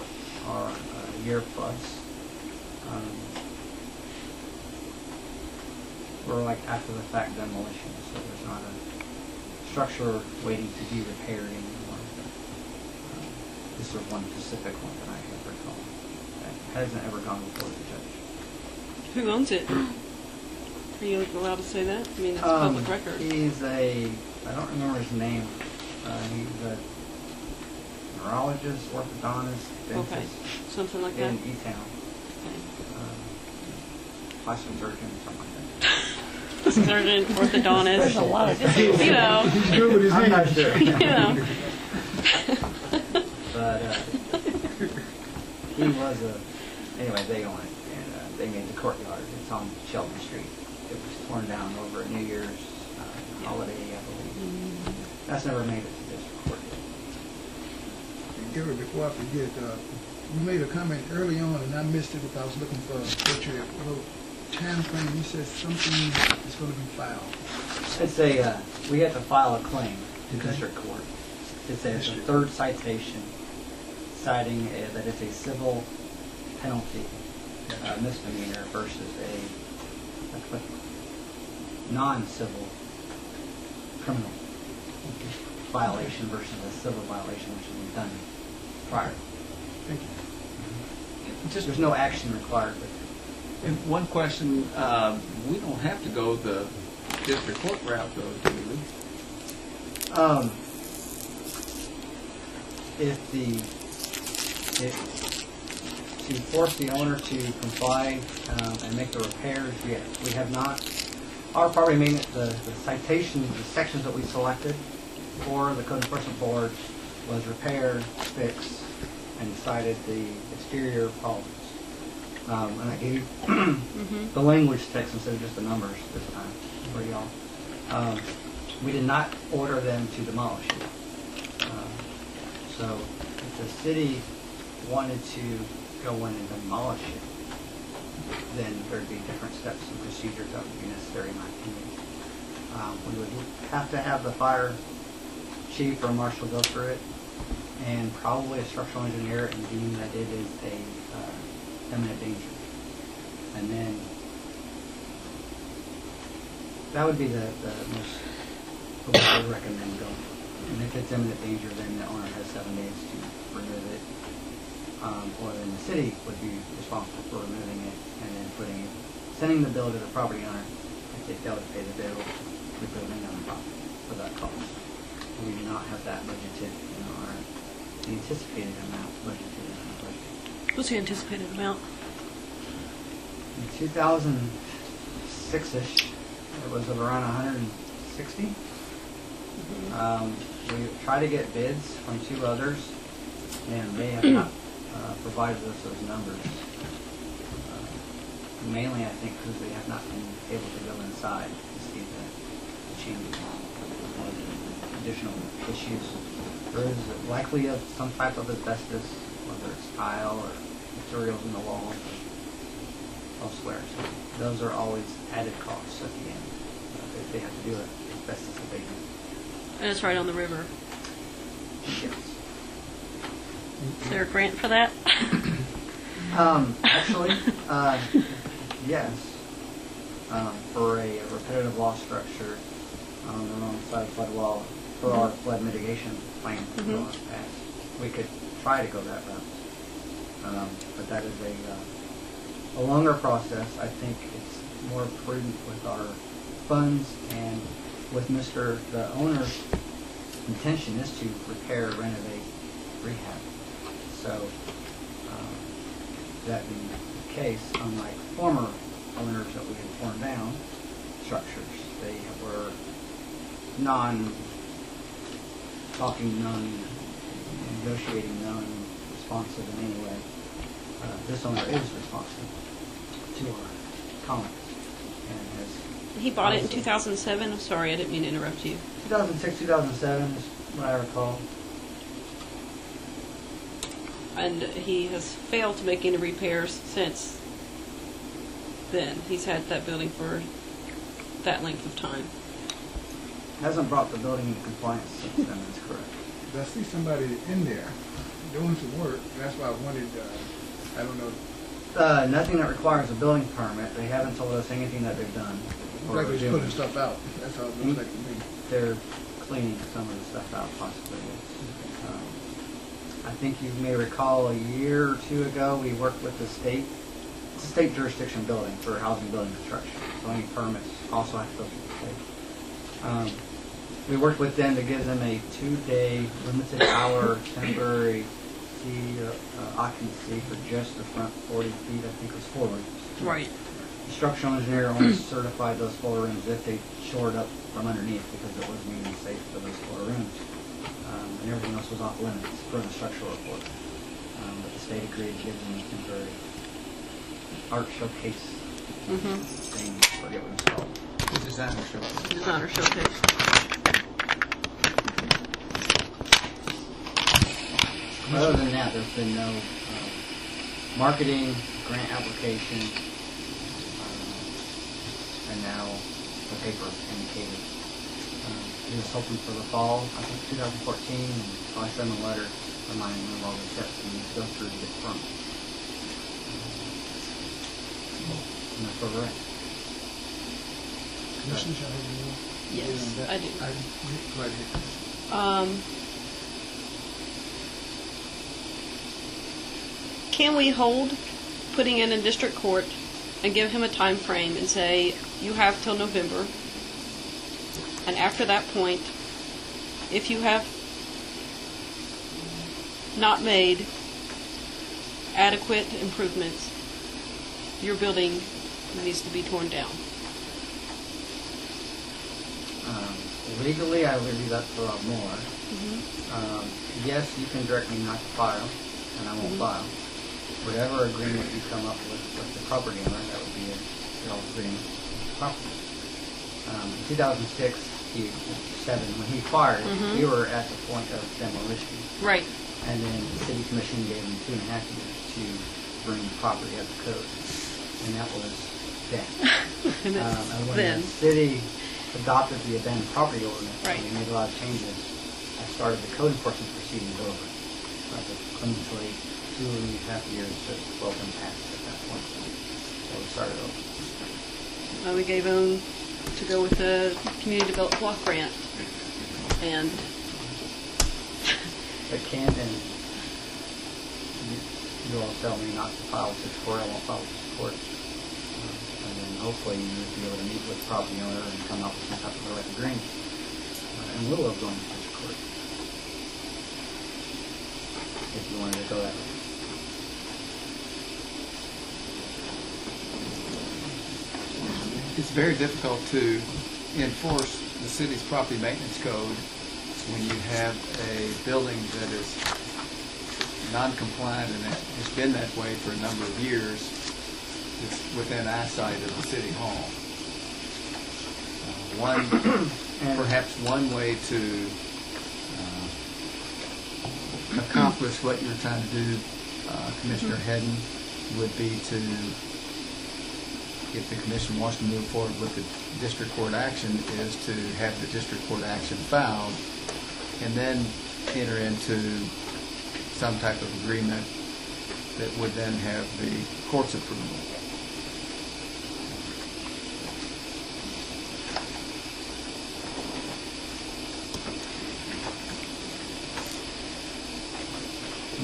are a year plus were like after the fact demolition, so there's not a structure waiting to be repaired anymore. This is one specific one that I have recall. Hasn't ever gone before the judge. who owns it? Are you allowed to say that? I mean, it's public record. He's I don't remember his name. He's a neurologist, orthodontist, dentist. Okay, something like that. In E-Town. Plastic surgeon, something like that. Surgeon, orthodontist. There's a lot of things. You know. He's good with his I'm not hands. sure. You know. But he was anyway, they own it, and they made the courtyard. It's on Shelby Street. It was torn down over a New Year's holiday, I believe. That's never made it to district court yet. And Gary, before I forget, you made a comment early on, and I missed it if I was looking for what your little time frame. You said something is going to be filed. It's a, we have to file a claim to district court. It's a third citation citing that it's a civil penalty misdemeanor versus a non-civil criminal violation versus a civil violation which has been done prior. Thank you. There's no action required. And one question, we don't have to go the district court route though, do we? To force the owner to comply and make the repairs, yes. We have not. Our property maintenance, the citations, the sections that we selected for the Code Enforcement Board was repair, fix, and cited the exterior problems. And I gave the language text instead of just the numbers this time for y'all. We did not order them to demolish it. So if the city wanted to go in and demolish it, then there'd be different steps and procedures that would be necessary, in my opinion. We would have to have the fire chief or marshal go through it, and probably a structural engineer, and deem that it is a imminent danger. And then that would be the most what I would recommend going. And if it's imminent danger, then the owner has 7 days to remove it. Or then the city would be responsible for removing it and then sending the bill to the property owner. If they fail to pay the bill, rebuilding on the property for that cost. We do not have that budgeted in our anticipated amount budgeted in our budget. What's the anticipated amount? In 2006-ish, it was around 160. We tried to get bids from 2 others, and they have not provided us those numbers. Mainly, I think, because they have not been able to go inside to see the changes, additional issues. There is likely some type of asbestos, whether it's tile or materials in the walls or elsewhere. So those are always added costs at the end. They have to do it asbestos abatement. And it's right on the river. Yes. Is there a grant for that? Actually, yes. For a repetitive loss structure on the wrong side of the flood wall for our flood mitigation plan we could try to go that route. But that is a longer process. I think it's more prudent with our funds and with the owner's intention is to repair, renovate, rehab. So that being the case, unlike former owners that we had torn down structures, they were non-talking, non-negotiating, non-responsive in any way. This owner is responsive to our comments and has. He bought it in 2007. I'm sorry, I didn't mean to interrupt you. 2006, 2007 is what I recall. And he has failed to make any repairs since then. He's had that building for that length of time. Hasn't brought the building into compliance since then, that's correct. I see somebody in there doing some work. That's why I wanted, I don't know. Nothing that requires a building permit. They haven't told us anything that they've done. Like they're putting stuff out. That's how it looks like to me. They're cleaning some of the stuff out, possibly. I think you may recall a year or 2 ago, we worked with the state. It's a state jurisdiction building for housing building construction. So any permits also have to go through the state. We worked with them to give them a 2-day limited hour temporary occupancy for just the front 40 feet. I think it was 4 rooms. Right. The structural engineer only certified those 4 rooms if they shored up from underneath because it wasn't even safe for those 4 rooms. And everything else was off limits for the structural report. But the state agreed to give them a temporary art showcase thing. I forget what it's called. The designer showcase. Designer showcase. Other than that, there's been no marketing, grant application, and now the paper indicated. He was hoping for the fall, I think 2014, and I sent him a letter reminding him of all the steps he needs to go through to get from. And that's where we're at. Commissioners, y'all have any more? Yes, I do. Go right ahead. Can we hold putting it in district court and give him a time frame and say, you have till November, and after that point, if you have not made adequate improvements, your building needs to be torn down? Legally, I would leave that for a lot more. Yes, you can direct me not to file, and I won't file. Whatever agreement you come up with the property owner, that would be y'all's agreement with the property. In 2006, when he fired, we were at the point of demolition. Right. And then the city commission gave him 2.5 years to bring the property up to code. And that was then. And when the city adopted the abandoned property ordinance, and we made a lot of changes, I started the code enforcement proceedings over. So I was a clean slate, 2.5 years to 12 and passed at that point. So we started over. We gave him to go with the community development block grant, and But Camden, you all tell me not to file with this court, I won't file with this court. And then hopefully you'll be able to meet with the property owner and come up with some type of right agreement in lieu of going to this court. If you wanted to go that way. It's very difficult to enforce the city's property maintenance code when you have a building that is non-compliant and that has been that way for a number of years. It's within eyesight of the city hall. Perhaps one way to accomplish what you're trying to do, Commissioner Hedden, would be to, if the commission wants to move forward with the district court action, is to have the district court action filed and then enter into some type of agreement that would then have the court's approval.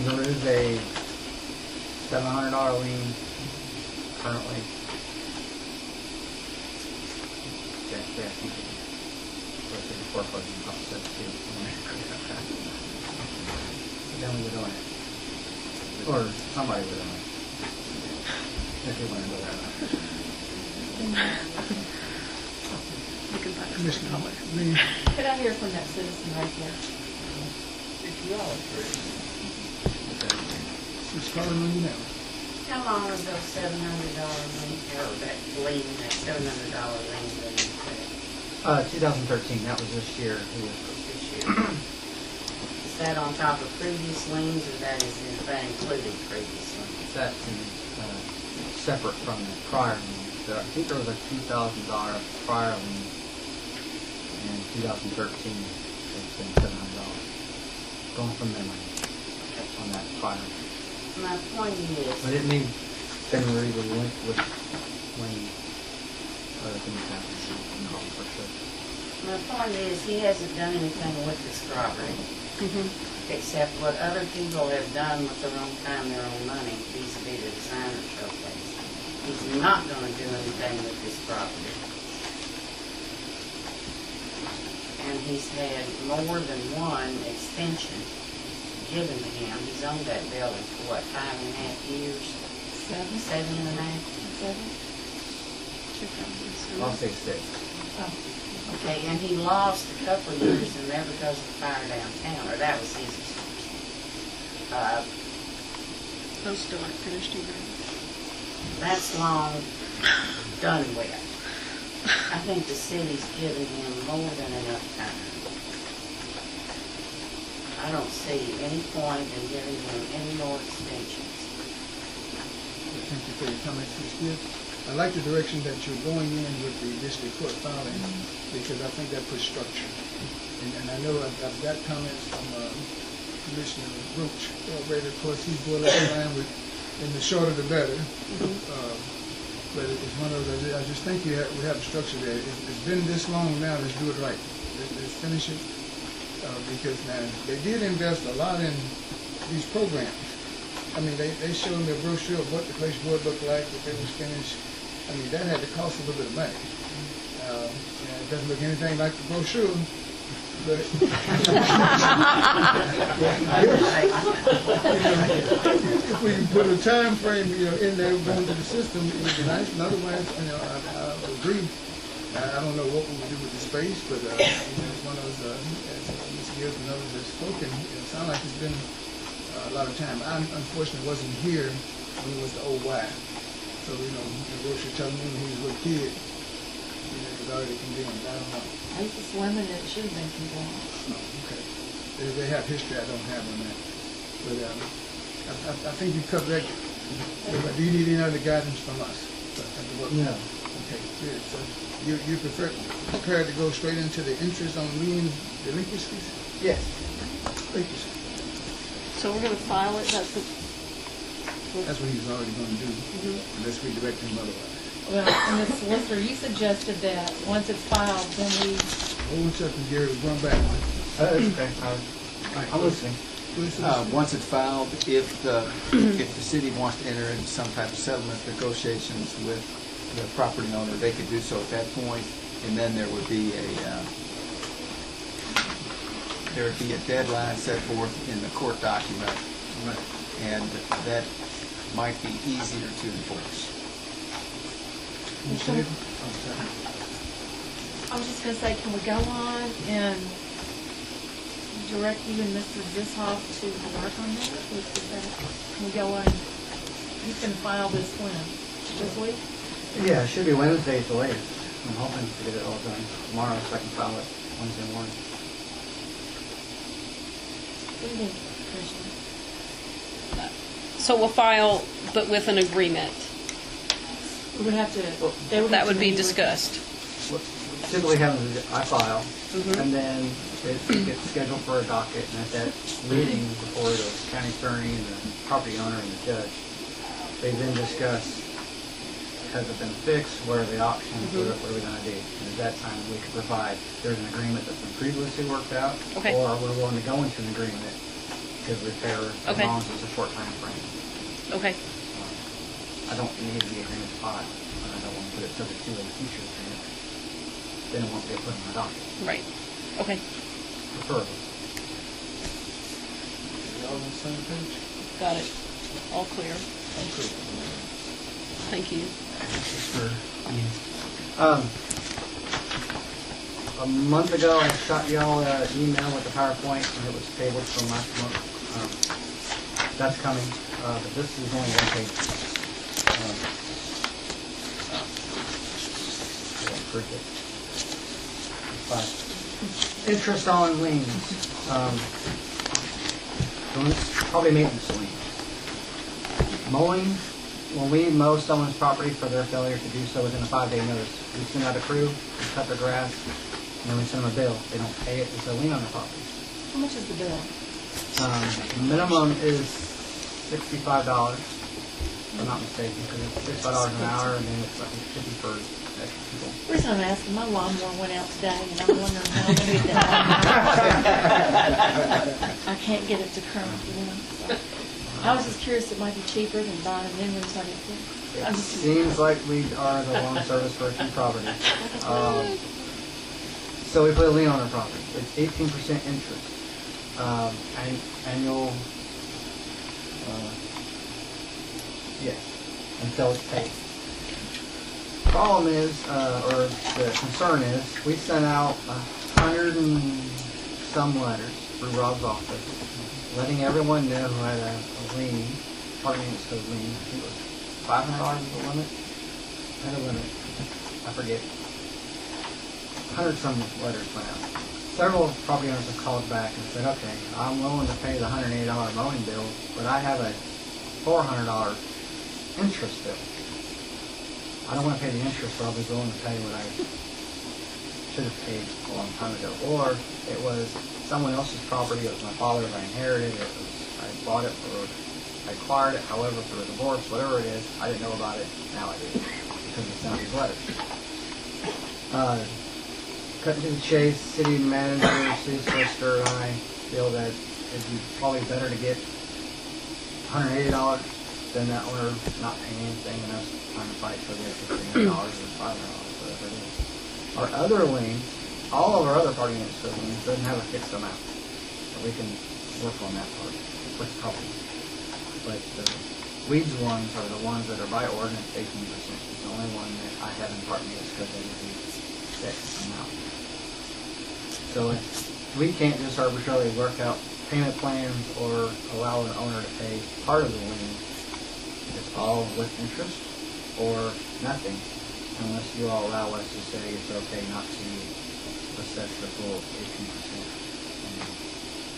There is a $700 lien currently. Then we would own it. Or somebody would own it. If you want to go that route. Commissioner, Could I hear from that citizen right there? she's calling on you now. How long ago $700 lien, or that lien, that $700 lien been in effect? 2013, that was this year. This year. Is that on top of previous liens, or that including previous liens? That's separate from the prior lien. So I think there was a $2,000 prior lien, and in 2013 it's been $700. Going from memory on that prior. My point is, But it may been really linked with when other things happened. For sure. my point is, he hasn't done anything with this property, except what other people have done with their own time, their own money, vis-a-vis the designer showcase. He's not going to do anything with this property. And he's had more than one extension given to him. He's owned that building for what, 5.5 years? 7.5? I'll say 6. Okay, and he lost a couple of years in there because of the fire downtown, or that was his excuse. Those still aren't finished either. that's long done with. I think the city's giving him more than enough time. I don't see any point in giving him any more extensions. Thank you for your comments, Ms. Gibbs. I like the direction that you're going in with the district court filing, because I think that puts structure. And I know I've got comments from Commissioner Roach already. Of course, he's well in line with, and the shorter the better. But it's one of those, I just think we have a structure there. It's been this long now, let's do it right. Let's finish it. Because now, they did invest a lot in these programs. I mean, they showed me a brochure of what the place would look like if it was finished. I mean, that had to cost a little bit of money. And it doesn't look anything like the brochure. But if we can put a time frame, in there going to the system, it would be nice. And otherwise, I agree. I don't know what we would do with the space, but it's one of those, as Ms. Gibbs and others have spoken, it sounds like it's been a lot of time. I unfortunately wasn't here when it was the OY. So, Roche telling me when he was a little kid, it was already condemned. I don't know. I used to swim in it, it should have been condemned. Oh, okay. They have history I don't have on that. But I think you covered that. Do you need any other guidance from us? No. Okay, good. So you prepared to go straight into the interest on lien delinquencies? Yes. Thank you, sir. So we're going to file it, that's That's what he's already going to do, unless we direct him otherwise. Well, and the solicitor, you suggested that once it's filed, then we... Hold on a second, Gary, run back. Okay. I'm listening. Once it's filed, if the city wants to enter into some type of settlement negotiations with the property owner, they could do so at that point, and then there would be a deadline set forth in the court document, and that might be easier to enforce. I was just going to say, can we go on and direct you and Mr. Zishoff to work on that? Can we go on? He's going to file this when? This week? Yeah, it should be Wednesday at the latest. I'm hoping to get it all done tomorrow so I can file it Wednesday morning. What do you think, Commissioner? So we'll file, but with an agreement. We would have to... That would be discussed. What typically happens is I file, and then it gets scheduled for a docket, and at that meeting before the county attorney and the property owner and the judge, they then discuss, has it been fixed, what are the options, what are we going to do? And at that time, we could provide, there's an agreement that's been previously worked out, or we're willing to go into an agreement to repair as long as it's a short time frame. Okay. I don't need the agreement to file, and I don't want to put it subject to in the future agreement. Then it won't get put in my docket. Right. Okay. Preferably. Y'all on the same page? Got it. All clear. Okay. Thank you. A month ago, I shot y'all an email with the PowerPoint, and it was tabled from last month. That's coming, but this is only one page. Interest on liens. Probably maintenance lien. Mowing. When we mow someone's property for their failure to do so within a 5-day notice, we send out a crew, we cut their grass, and then we send them a bill. They don't pay it, it's a lien on their property. How much is the bill? Minimum is $65, if I'm not mistaken, because it's $65 an hour, and then it's like $50 for extra people. The reason I'm asking, my lawnmower went out today, and I'm wondering how I'm going to get that lawnmower. I can't get it to current, so. I was just curious, it might be cheaper than buying a new one, so It seems like we are the loan service for a few properties. So we put a lien on our property. It's 18% interest. Annual, yes, until it's paid. Problem is, or the concern is, we sent out 100 and some letters through Rob's office, letting everyone know who had a lien, property maintenance code lien, I think it was $500 is the limit. And a limit. I forget. 100 some letters went out. Several property owners have called back and said, okay, I'm willing to pay the $180 mowing bill, but I have a $400 interest bill. I don't want to pay the interest, but I'll be willing to pay what I should have paid a long time ago. Or it was someone else's property, it was my father's, I inherited it, I bought it for, I acquired it, however, through a divorce, whatever it is, I didn't know about it, now I do, because it's in these letters. Cutting to the chase, city manager, city solicitor, and I feel that it'd be probably better to get $180 than that owner not paying anything and us trying to fight for the extra $300 or $500, whatever it is. Our other liens, all of our other party units liens doesn't have a fixed amount. So we can work on that part with a couple. But the weeds ones are the ones that are by ordinance 18%. It's the only one that I have in part units because they do fixed amount. So we can't just arbitrarily work out payment plans or allow an owner to pay part of the lien. It's all with interest or nothing, unless you all allow us to say it's okay not to assess the full 18%.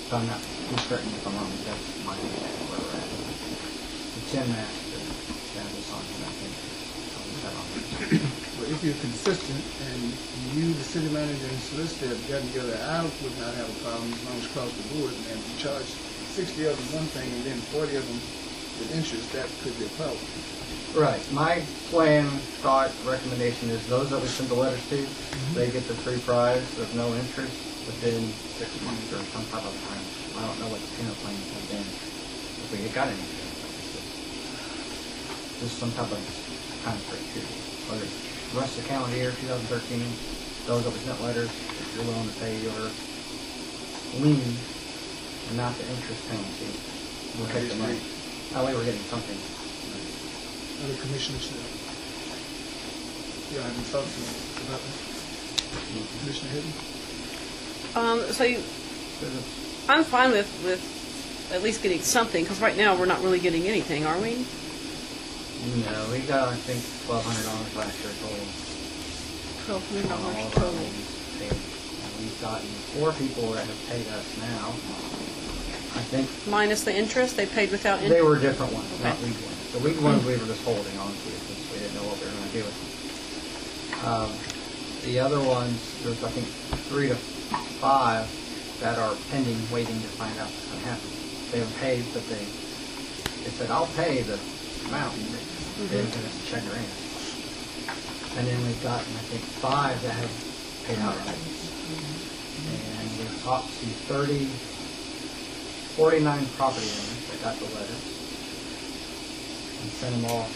So I'm not too certain if I'm wrong, but that's my understanding where we're at. The Tim asked to have this on him, I think. I'll leave that on him. Well, if you're consistent and you, the city manager and solicitor, have gotten together, I would not have a problem as long as across the board, and you charge 60 of them one thing and then 40 of them with interest, that could be a problem. Right. My plan, thought, recommendation is those that we send the letters to, they get the free prize with no interest within 6 months or some type of time. I don't know what the payment plans have been, if we got any. Just some type of time period. Whether it's the rest of the calendar year, 2013, those that we sent letters, if you're willing to pay your lien and not the interest penalty, we'll take the money. That way we're getting something. Other commissioners, you have any thoughts about that? Commissioner Hidden? I'm fine with at least getting something, because right now we're not really getting anything, are we? No, we got, I think, $1,200 last year total. $1,200 total. We've gotten 4 people that have paid us now. I think. Minus the interest? They paid without interest? They were different ones, okay. not weed ones. The weed ones we were just holding on to because we didn't know what we were going to do with them. The other ones, there's I think 3 to 5 that are pending, waiting to find out what's going to happen. They have paid, but they said, I'll pay the amount. They didn't give us a check or anything. And then we've gotten, I think, 5 that have paid outright. And we've talked to 49 property owners that got the letter. And sent them all,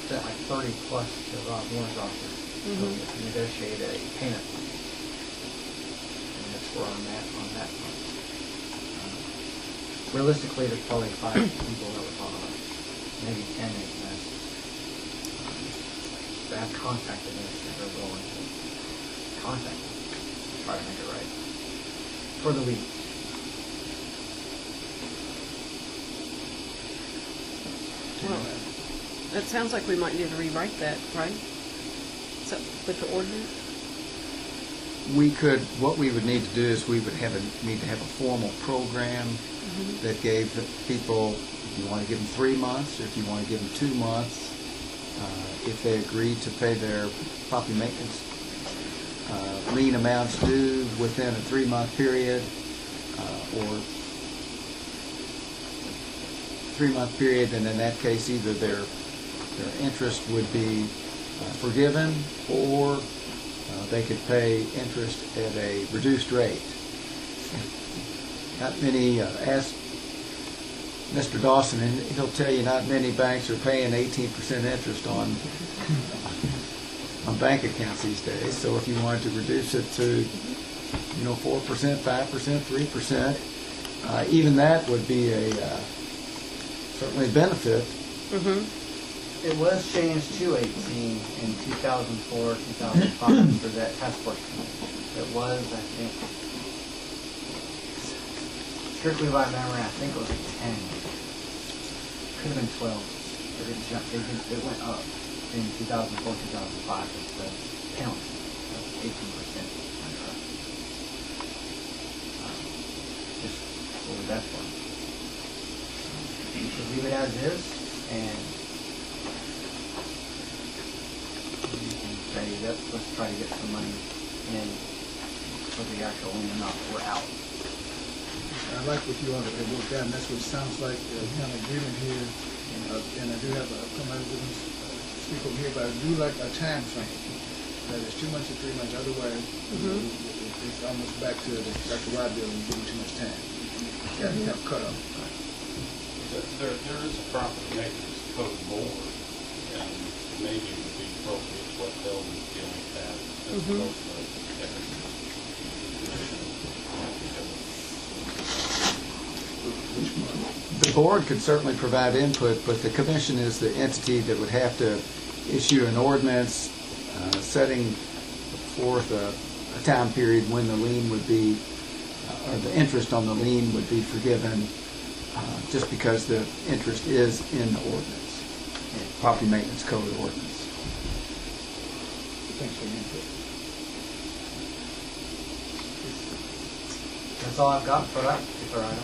sent like 30 plus to Rob Moore's office to negotiate a payment plan. And that's where I'm at on that one. Realistically, there's probably 5 people that would follow, maybe 10 at best. That have contacted us and they're willing to contact us to try to make it right for the week. Well, it sounds like we might need to rewrite that, right? So, with the ordinance? We could, what we would need to do is we would need to have a formal program that gave the people, if you want to give them 3 months, or if you want to give them 2 months, if they agree to pay their property maintenance lien amounts due within a 3-month period, or 3-month period, and in that case either their interest would be forgiven or they could pay interest at a reduced rate. Not many, ask Mr. Dawson, and he'll tell you not many banks are paying 18% interest on bank accounts these days. So if you wanted to reduce it to 4%, 5%, 3%, even that would be a certainly a benefit. It was changed to 18 in 2004, 2005 for that task force committee. It was, I think, strictly by memory, I think it was 10. Could have been 12. It didn't jump, it went up in 2004, 2005, it's the penalty of 18%. Just what was that for? So leave it as is, and you can say, let's try to get some money in for the actual lien amount we're out. I like what you all have worked out, and that's what it sounds like, kind of agreement here. And I do have somebody who didn't speak over here, but I do like a time frame. That is 2 months or 3 months, otherwise it's almost back to like the Y bill and giving too much time. Yeah, you have cut off. There is a property maintenance code board, and maybe it would be appropriate what Sheldon is dealing with that. As opposed to The board could certainly provide input, but the commission is the entity that would have to issue an ordinance setting forth a time period when the lien would be, or the interest on the lien would be forgiven, just because the interest is in the ordinance, property maintenance code ordinance. Thanks for your input. That's all I've got for that particular item.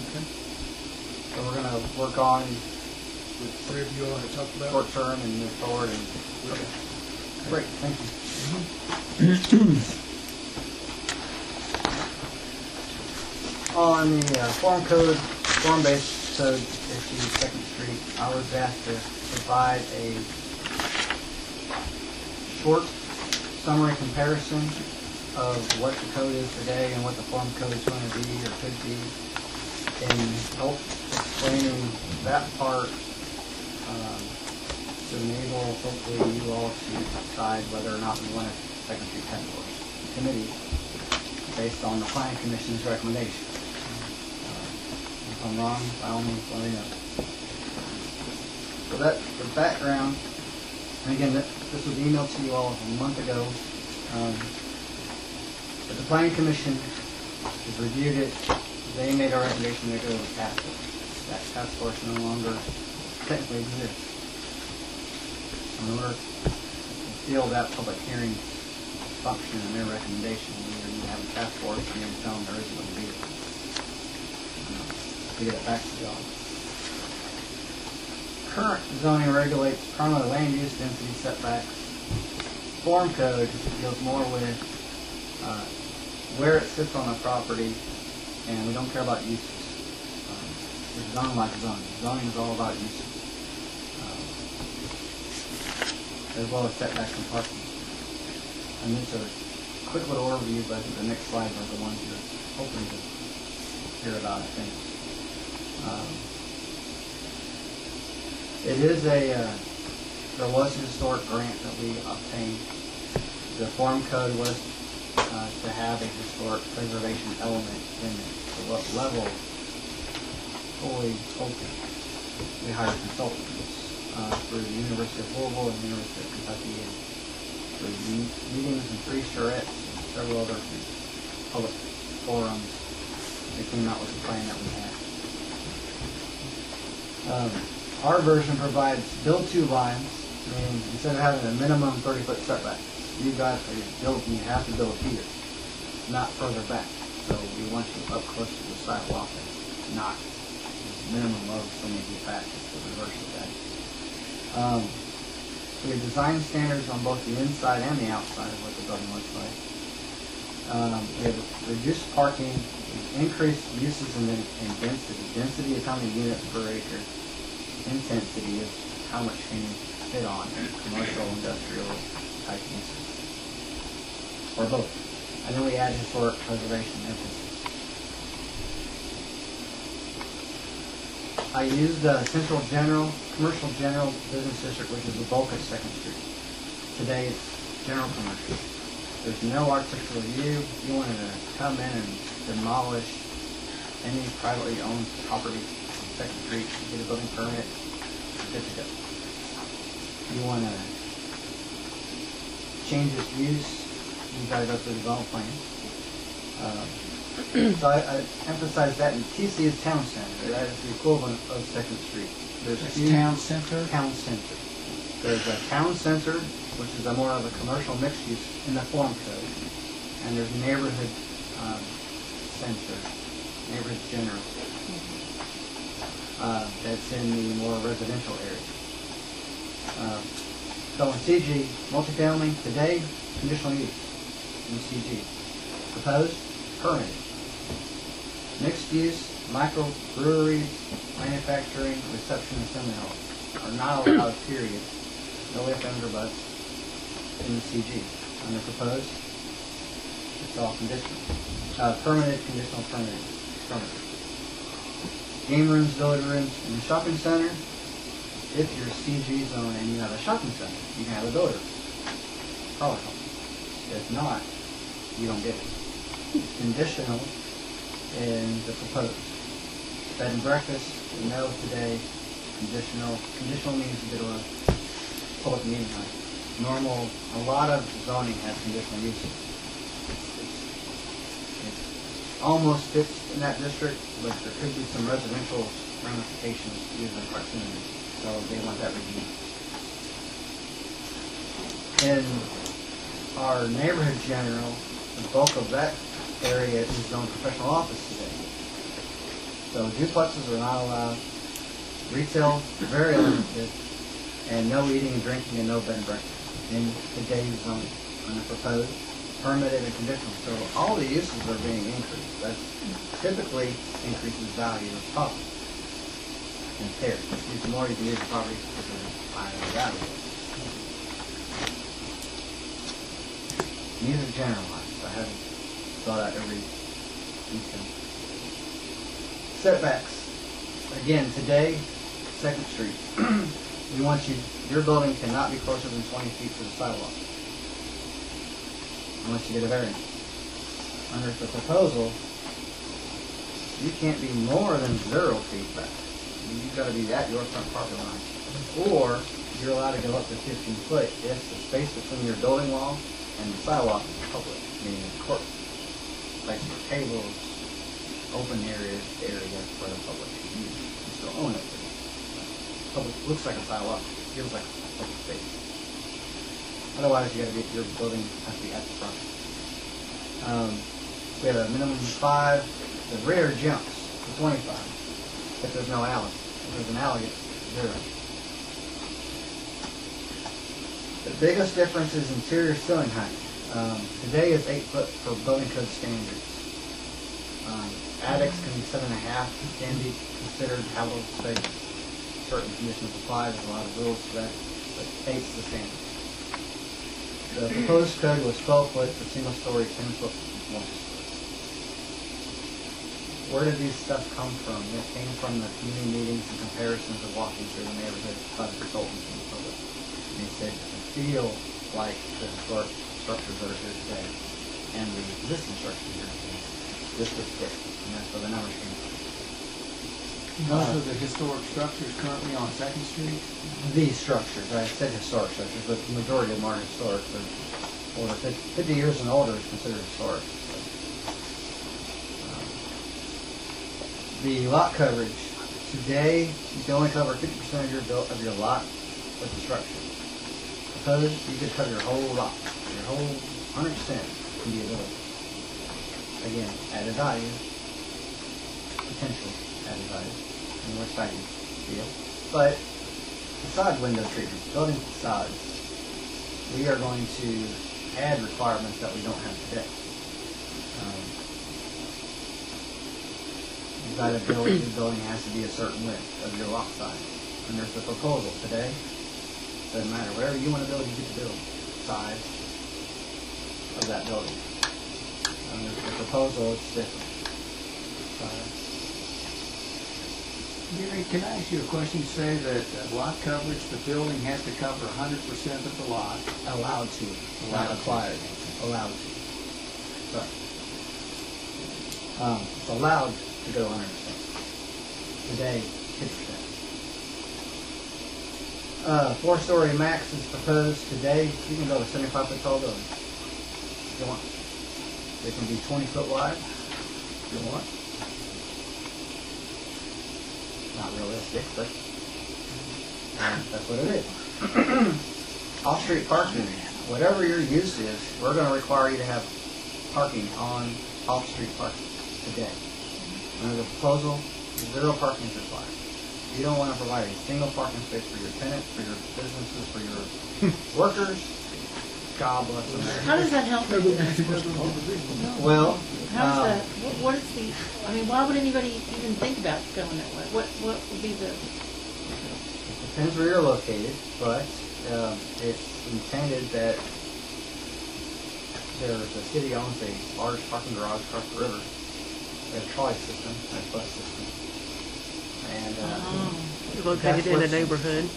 Okay. So we're going to work on With three of you all have talked about. short term and move forward. And great, thank you. On the form-based code issue, Second Street, I was asked to provide a short summary comparison of what the code is today and what the form code is going to be or could be, and help explaining that part to enable hopefully you all to decide whether or not we want a Second Street Task Force committee based on the Planning Commission's recommendation. If I'm wrong, by all means, let me know. So that, for background, and again, this was emailed to you all a month ago. But the Planning Commission has reviewed it. They made a recommendation to go to the task force. That task force no longer technically exists. In order to fulfill that public hearing function and their recommendation, we need to have a task force and then tell them there isn't going to be it. To get it back to y'all. Current zoning regulates primarily land use, density, setbacks. Form code deals more with where it sits on the property, and we don't care about uses. It's zoning like zoning. Zoning is all about uses, as well as setbacks and parking. And this is a quick little overview, but I think the next slides are the ones you're hoping to hear about, I think. It is there was a historic grant that we obtained. The form code was to have a historic preservation element in it. So what level, fully open. We hired consultants through the University of Louisville and the University of Kentucky, and through meetings and free charrettes and several other public forums. They came out with a plan that we had. Our version provides build two lines, meaning instead of having a minimum 30-foot setback, you guys are building, you have to build here, not further back. So we want you up close to the sidewalk and not minimum of so many feet back. It's the reverse of that. We have design standards on both the inside and the outside of what the building looks like. We have reduced parking, increased uses and density. Density is how many units per acre. Intensity is how much can you fit on commercial, industrial type uses, or both. And then we add historic preservation emphasis. I used Central General, Commercial General Business District, which is the bulk of Second Street. Today it's general commercial. There's no architectural review. You wanted to come in and demolish any privately owned property on Second Street, get a building permit, good to go. You want to change its use, you've got to go through the development plan. So I emphasize that, and TC is town center. That is the equivalent of Second Street. There's That's few- town center? Town center. There's a town center, which is a more of a commercial mixed use in the form code, and there's neighborhood center, neighborhood general. That's in the more residential area. So in CG, multifamily, today, conditional use in CG. Proposed, permitted. Mixed use, microbreweries, manufacturing, reception, and assembly halls are not allowed, period. No ifs, ands, or buts in the CG. Under proposed, it's all conditional. Permitted, conditional, permitted. Game rooms, billiard rooms, in the shopping center. If you're CG zone and you have a shopping center, you can have a billiard room. If not, you don't get it. Conditional in the proposed. Bed and breakfast, no today. Conditional. Conditional means you get a public meeting night. Normal, a lot of zoning has conditional uses. It almost fits in that district, but there could be some residential ramifications due to the proximity. So they want that reviewed. In our neighborhood general, the bulk of that area is zoned professional office today. So duplexes are not allowed. Retail, very limited. And no eating and drinking and no bed and breakfast in today's zone on the proposed, permitted and conditional. So all the uses are being increased. That typically increases value of property. And fair. The more you can use the property, the higher the value. These are generalized. I haven't thought out every detail. Setbacks. Again, today, 2nd Street. We want your building cannot be closer than 20 feet to the sidewalk unless you get a variance. Under the proposal, you can't be more than 0 feet back. You've got to be at your front property line. Or you're allowed to go up to 15 foot if the space between your building wall and the sidewalk is public, meaning court, like for tables, open areas for the public to use. You still own it. Public looks like a sidewalk, feels like a public space. Otherwise, you got to be your building has to be at the front. We have a minimum of 5. The rear jumps to 25 if there's no alley. If there's an alley, it's 0. The biggest difference is interior ceiling height. Today is 8 foot for building code standards. Attics can be 7.5, can be considered habitable space. Certain conditions apply, there's a lot of rules to that, but 8's the standard. The proposed code was 12 foot for single story, 10 foot for multi-story. Where did these stuff come from? It came from the community meetings and comparisons of walking through the neighborhood by the consultants in the public. And they said, I feel like the historic structures that are here today and the existing structures here today, this would fit. And that's where the numbers came from. Most of the historic structures currently on 2nd Street? These structures, I said historic structures, but the majority of them are historic. They're older, 50 years and older is considered historic. So, the lot coverage. Today, you can only cover 50% of your lot with the structure. Suppose you could cover your whole lot, your whole 100% can be a building. Again, added value, potential added value, and more exciting feel. But facade window treatment, building facades, we are going to add requirements that we don't have today. You've got to build, your building has to be a certain width of your lot size. And there's the proposal today. Doesn't matter, whatever you want to build, you get to build. Size of that building. And there's the proposal, it's different. Gary, can I ask you a question? You say that lot coverage, the building has to cover 100% of the lot. Allowed to. Not required. Allowed to. Sorry. It's allowed to go 100%. Today, 50%. 4-story max is proposed today. You can build a 75-foot tall building if you want. They can be 20 foot wide if you want. Not realistic, but And that's what it is. Off-street parking, whatever your use is, we're going to require you to have parking on off-street parking today. Under the proposal, 0 parking is required. You don't want to provide a single parking space for your tenants, for your businesses, for your workers. God bless them. How does that help? Well, How's that, what is the, I mean, why would anybody even think about going that way? What would be the, depends where you're located, but it's intended that the city owns a large parking garage across the river. They have a trolley system, and a bus system. And Located in a neighborhood.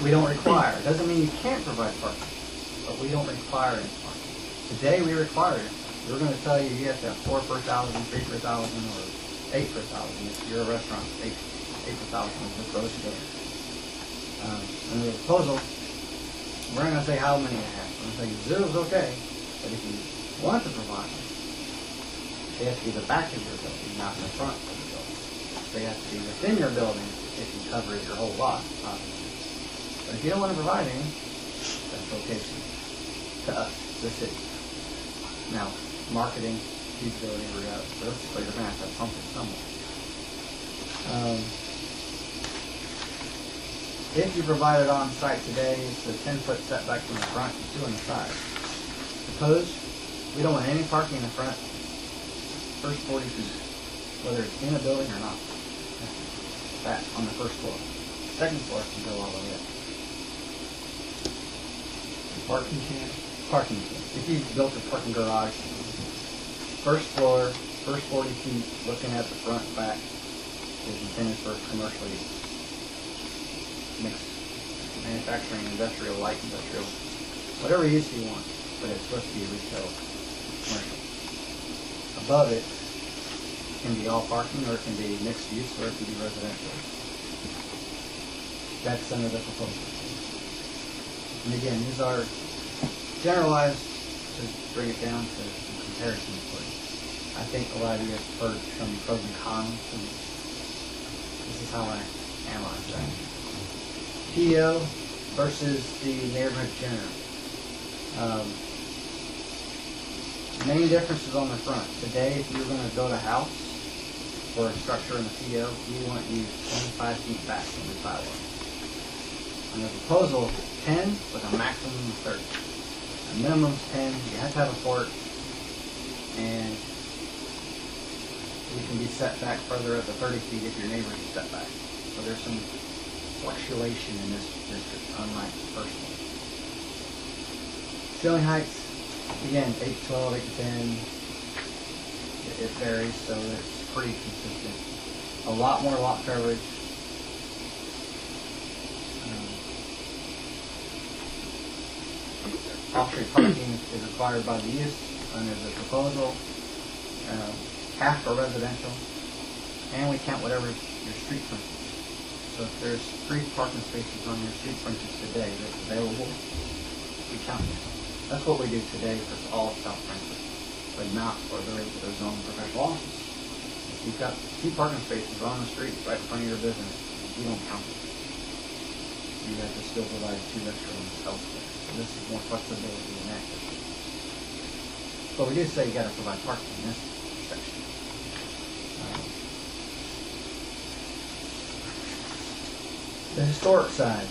we don't require. It doesn't mean you can't provide parking, but we don't require any parking. Today we require it. We're going to tell you you have to have 4 per 1,000, 3 per 1,000, or 8 per 1,000. If you're a restaurant, 8 per 1,000 is the gross bill. Under the proposal, we're not going to say how many you have. We're going to tell you 0 is okay, but if you want to provide them, they have to be the back of your building, not in the front of the building. They have to be within your building if you cover your whole lot, obviously. But if you don't want to provide any, that's okay to us, the city. Now, marketing, feasibility, realistically, they're going to have something somewhere. If you provide it on site today, it's a 10-foot setback from the front and 2 on the side. Suppose we don't want any parking in the front, first 40 feet, whether it's in a building or not. That on the first floor. Second floor can go all the way up. Parking can. Parking can. If you built a parking garage, first floor, first 40 feet, looking at the front and back, is intended for commercial use. Mixed manufacturing, industrial, light industrial, whatever use you want, but it's supposed to be retail, commercial. Above it can be all parking, or it can be mixed use, or it can be residential. That's under the proposal. And again, these are generalized to bring it down to some comparison for you. I think a lot of you have heard some pros and cons, and this is how I analyze that. PO versus the neighborhood center. Main difference is on the front. Today, if you're going to build a house or a structure in the PO, you want you 25 feet back from the sidewalk. On the proposal, 10 with a maximum of 30. A minimum is 10. You have to have a port, and you can be set back further up to 30 feet if your neighbor is set back. So there's some fluctuation in this district, unlike the first one. Ceiling heights, again, 8 to 12, 8 to 10. It varies, so it's pretty consistent. A lot more lot coverage. Off-street parking is required by the use under the proposal. Half for residential, and we count whatever your street frontage. So if there's 3 parking spaces on your street frontage today that's available, we count it. That's what we do today for all of South Frankfort, but not for those that are zoned professional offices. If you've got 2 parking spaces on the street right in front of your business, you don't count it. You have to still provide 2 extra ones elsewhere. So this is more flexibility in that case. But we do say you got to provide parking in this section. The historic side.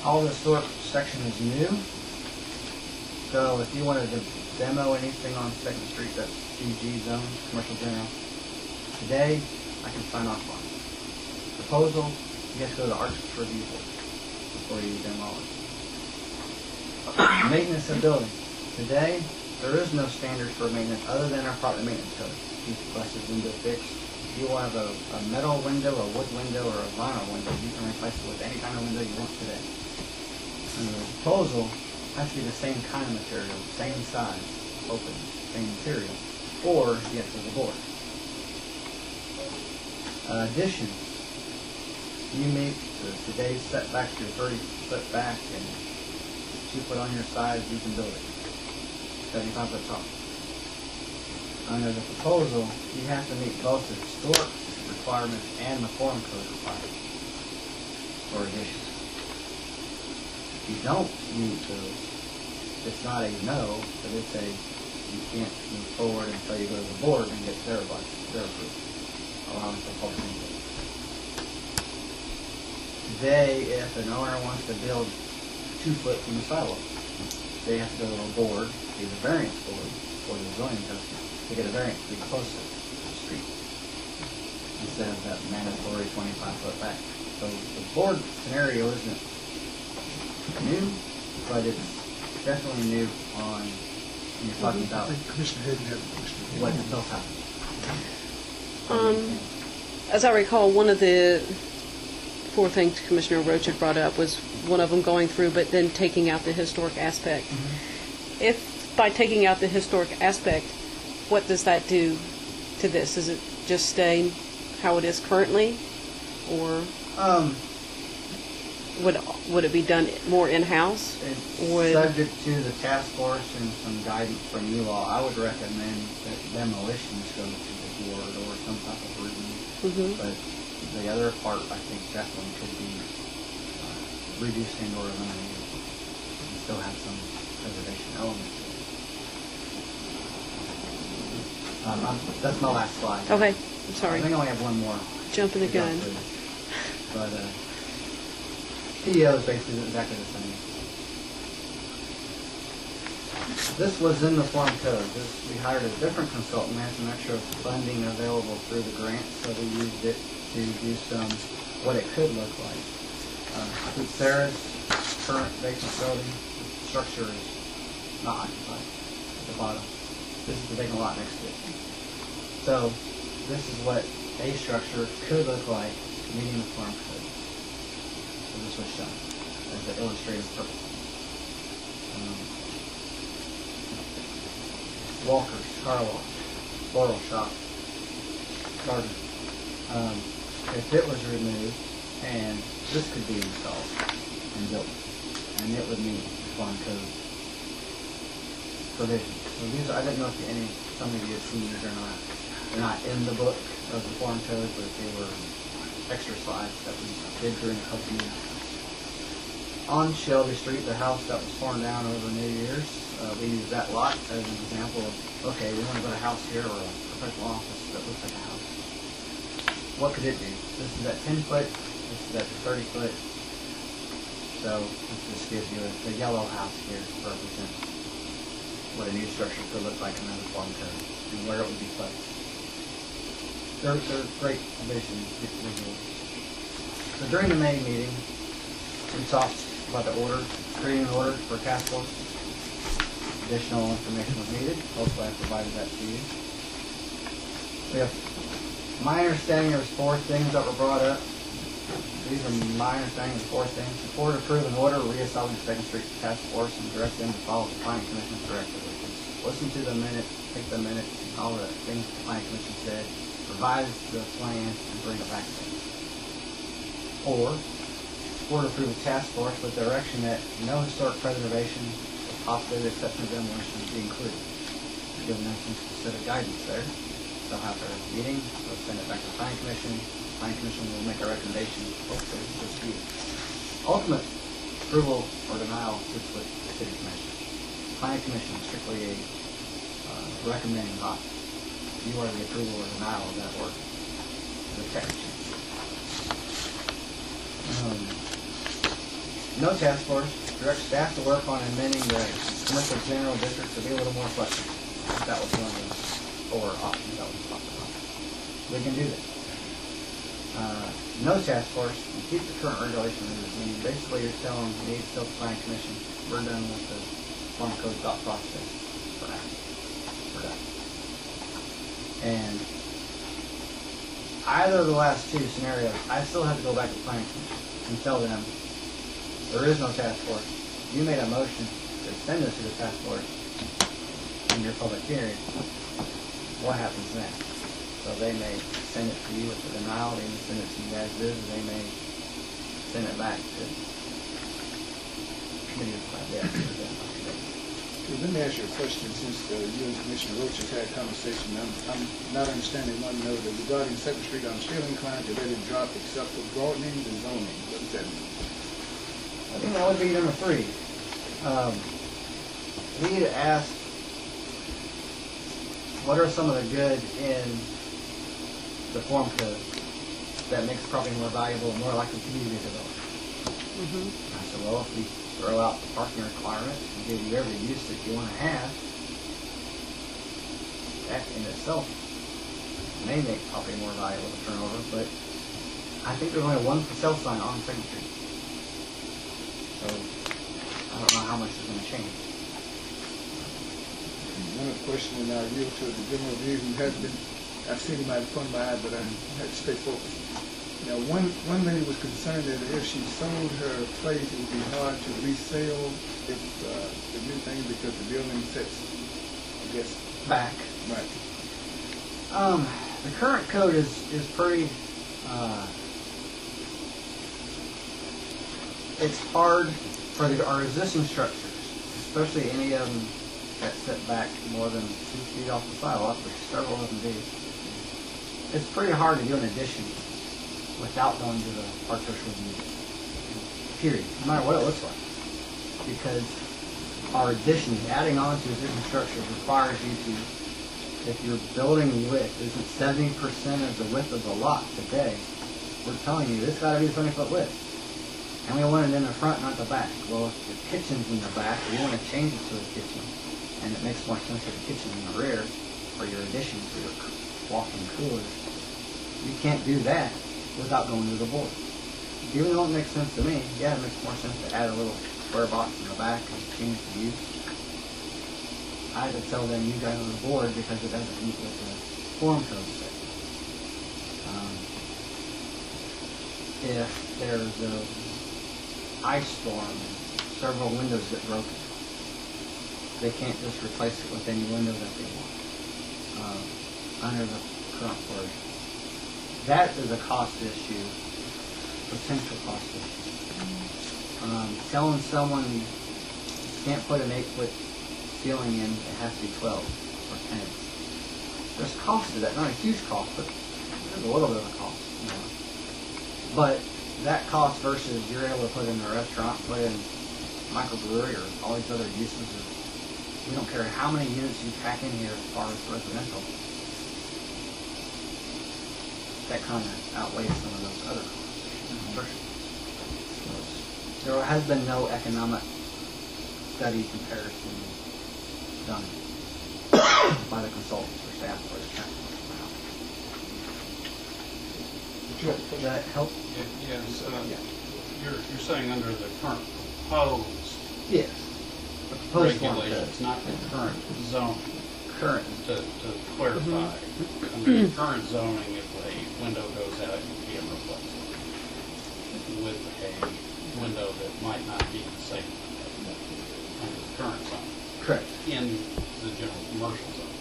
All the historic section is new. So if you wanted to demo anything on 2nd Street that's CG zone, commercial general, today I can sign off on it. Proposal, you have to go to the Arts Review Board before you demolish. Maintenance of building. Today, there is no standard for maintenance other than our property maintenance code. Keep glasses window fixed. If you want a metal window, a wood window, or a vinyl window, you can replace it with any kind of window you want today. And the proposal has to be the same kind of material, same size, open, same material, or you have to the board. Additions. You meet today's setbacks, your 30-foot back, and 2 foot on your side, you can build it. 75 foot tall. Under the proposal, you have to meet both the historic requirements and the form code requirements for additions. If you don't meet those, it's not a no, but it's a, you can't move forward until you go to the board and get their advice, their approval, allowing for public input. They, if an owner wants to build 2 foot from the sidewalk, they have to go to a board, either variance board or the zoning code, to get a variance to be closer to the street, instead of that mandatory 25-foot back. So the board scenario isn't new, but it's definitely new on, when you're talking about Commissioner Hayden has a question. what else happens. As I recall, one of the 4 things Commissioner Roach had brought up was one of them going through, but then taking out the historic aspect. If by taking out the historic aspect, what does that do to this? Does it just stay how it is currently, or would it be done more in-house? Subject to the task force and some guidance from you all, I would recommend that demolitions go to the board or some type of review. But the other part, I think, definitely could be reduced and or eliminated and still have some preservation element to it. That's my last slide. Okay, I'm sorry. I think I only have one more. Jumping the gun. But PDO is basically exactly the same. This was in the form code. We hired a different consultant. We had some extra funding available through the grant, so we used it to do some, what it could look like. Sarah's current vacant building structure is not occupied at the bottom. This is the vacant lot next to it. So this is what a structure could look like meeting the form code. So this was shown as the illustrative purpose. Walker's, car wash, floral shop, garden. If it was removed, and this could be installed and built, and it would meet the farm code provisions. So these, I didn't know if some of you have seen these or not. They're not in the book of the farm code, but they were extra slides that we did during a couple meetings. On Shelby Street, the house that was torn down over New Year's, we used that lot as an example of, okay, we want to put a house here or a professional office that looks like a house. What could it do? This is at 10 foot, this is at 30 foot. So this just gives you the yellow house here represents what a new structure could look like in another farm code and where it would be placed. They're great vision visuals. So during the May meeting, we talked about the order, creating an order for task force. Additional information was needed. Hopefully I provided that to you. My understanding there was 4 things that were brought up. These are my understanding of the 4 things. The board approved an order reassigning Second Street Task Force and direct them to follow the Planning Commission's directive, which is listen to the minutes, take the minutes, and all the things the Planning Commission said, revise the plan, and bring it back to them. 4, the board approved a task force with direction that no historic preservation, with possibly the exception of demolition, be included. Giving them some specific guidance there. They'll have their meeting, they'll send it back to the Planning Commission. The Planning Commission will make a recommendation, hopefully, this year. Ultimate approval or denial sits with the City Commission. The Planning Commission is strictly a recommending body. You are the approval or denial of that work. The text change. No task force. Direct staff to work on amending the commercial general district to be a little more flexible. That was one of the 4 options that was talked about. We can do that. No task force, and keep the current regulation as it is. Basically, you're telling me, tell the Planning Commission, we're done with the farm code thought process for now. We're done. And either of the last 2 scenarios, I still have to go back to the Planning Commission and tell them there is no task force. You made a motion to send this to the task force in your public hearing. What happens next? So they may send it to you with a denial, they may send it to you as is, or they may send it back to committee of Let me ask you a question, since you and Commissioner Roach have had a conversation. I'm not understanding one note regarding 2nd Street. I'm still inclined to let it drop except for broadening the zoning. What does that mean? I think that would be number 3. We had asked, what are some of the good in the form code that makes property more valuable and more likely to be redeveloped? I said, well, if we throw out the parking requirements and give you every use that you want to have, that in itself may make property more valuable to turn over, but I think there's only one for sale sign on Second Street. So I don't know how much is going to change. Another question, and I'll yield to the general view who has been, I've seen him out of front of my eye, but I had to stay focused. Now, one lady was concerned that if she sold her place, it would be hard to resell if the new thing, because the building sets, I guess, Back. right. The current code is pretty, it's hard for our existing structures, especially any of them that set back more than 2 feet off the sidewalk, which several of them do. It's pretty hard to do an addition without going to the architectural review, period, no matter what it looks like. Because our additions, adding on to existing structures, requires you to, if your building width isn't 70% of the width of the lot today, we're telling you this got to be 70-foot width. And we want it in the front, not the back. Well, if the kitchen's in the back, we want to change it to a kitchen. And it makes more sense if the kitchen in the rear for your addition, for your walk-in cooler. You can't do that without going to the board. Even though it makes sense to me, yeah, it makes more sense to add a little square box in the back and change the use. I had to tell them, you guys on the board, because it doesn't meet with the form code set. If there's a ice storm and several windows get broken, they can't just replace it with any window that they want under the current version. That is a cost issue, potential cost issue. Telling someone you can't put an 8-foot ceiling in, it has to be 12 or 10. There's cost to that, not a huge cost, but there's a little bit of a cost. You know. But that cost versus you're able to put in a restaurant, put in microbrewery or all these other uses, we don't care how many units you pack in here as far as residential, that kind of outweighs some of those other costs. So there has been no economic study comparison done by the consultants or staff or the council. Does that help? Yes. You're saying under the current proposed Yes. The proposed regulations, not the current zone. Current. To clarify, under the current zoning, if a window goes out, you can replace it with a window that might not be the same under the current zone. Correct. In the general commercial zone.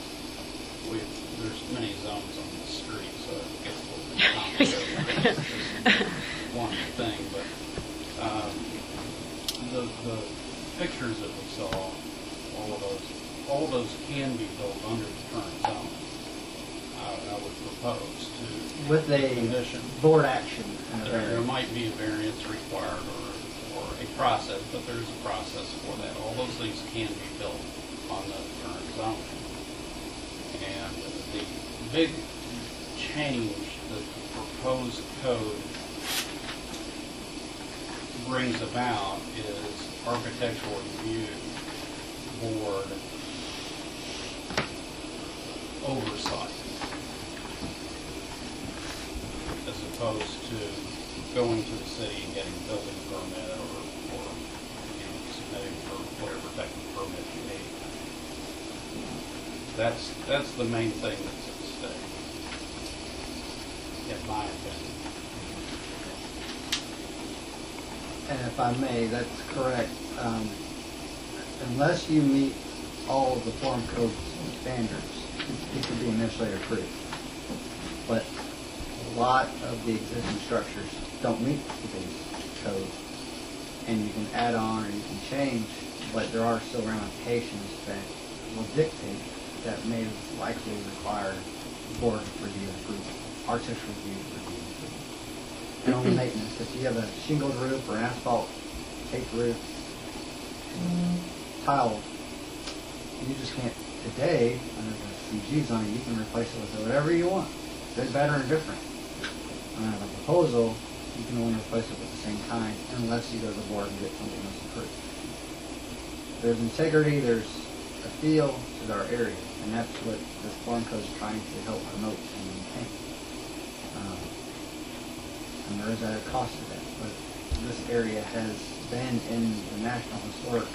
There's many zones on the street, so it gets a little bit complicated. One thing, but the pictures that we saw, all of those can be built under the current zone. I would propose to with a condition board action. There might be a variance required or a process, but there's a process for that. All those things can be built on the current zone. And the big change that the proposed code brings about is architectural review board oversight, as opposed to going to the city and getting a building permit or submitting for whatever type of permit you need. That's the main thing that's at stake, in my opinion. And if I may, that's correct. Unless you meet all of the form code standards, it can be administrative approved. But a lot of the existing structures don't meet today's code, and you can add on or you can change, but there are still ramifications that will dictate that may likely require board review approval, architectural review approval. And on the maintenance, if you have a shingled roof or an asphalt taped roof, tile, you just can't, today, under the CG zone, you can replace it with whatever you want, good, better, and different. Under the proposal, you can only replace it with the same kind unless you go to the board and get something else approved. There's integrity, there's a feel to our area, and that's what this form code is trying to help promote and maintain. And there is a cost to that, but this area has been in the National Historic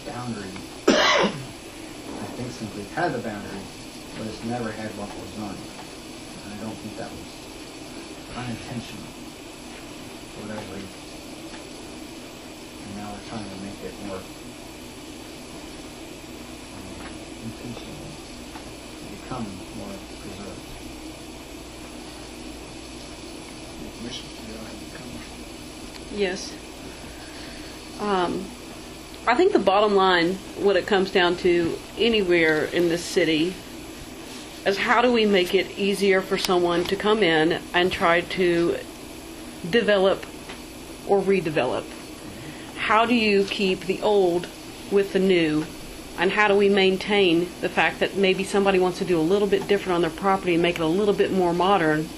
boundary, I think since we've had the boundary, but it's never had local zoning. And I don't think that was unintentional for whatever reason. And now we're trying to make it more intentional to become more preserved. Yes. I think the bottom line, what it comes down to anywhere in this city, is how do we make it easier for someone to come in and try to develop or redevelop? How do you keep the old with the new? And how do we maintain the fact that maybe somebody wants to do a little bit different on their property and make it a little bit more modern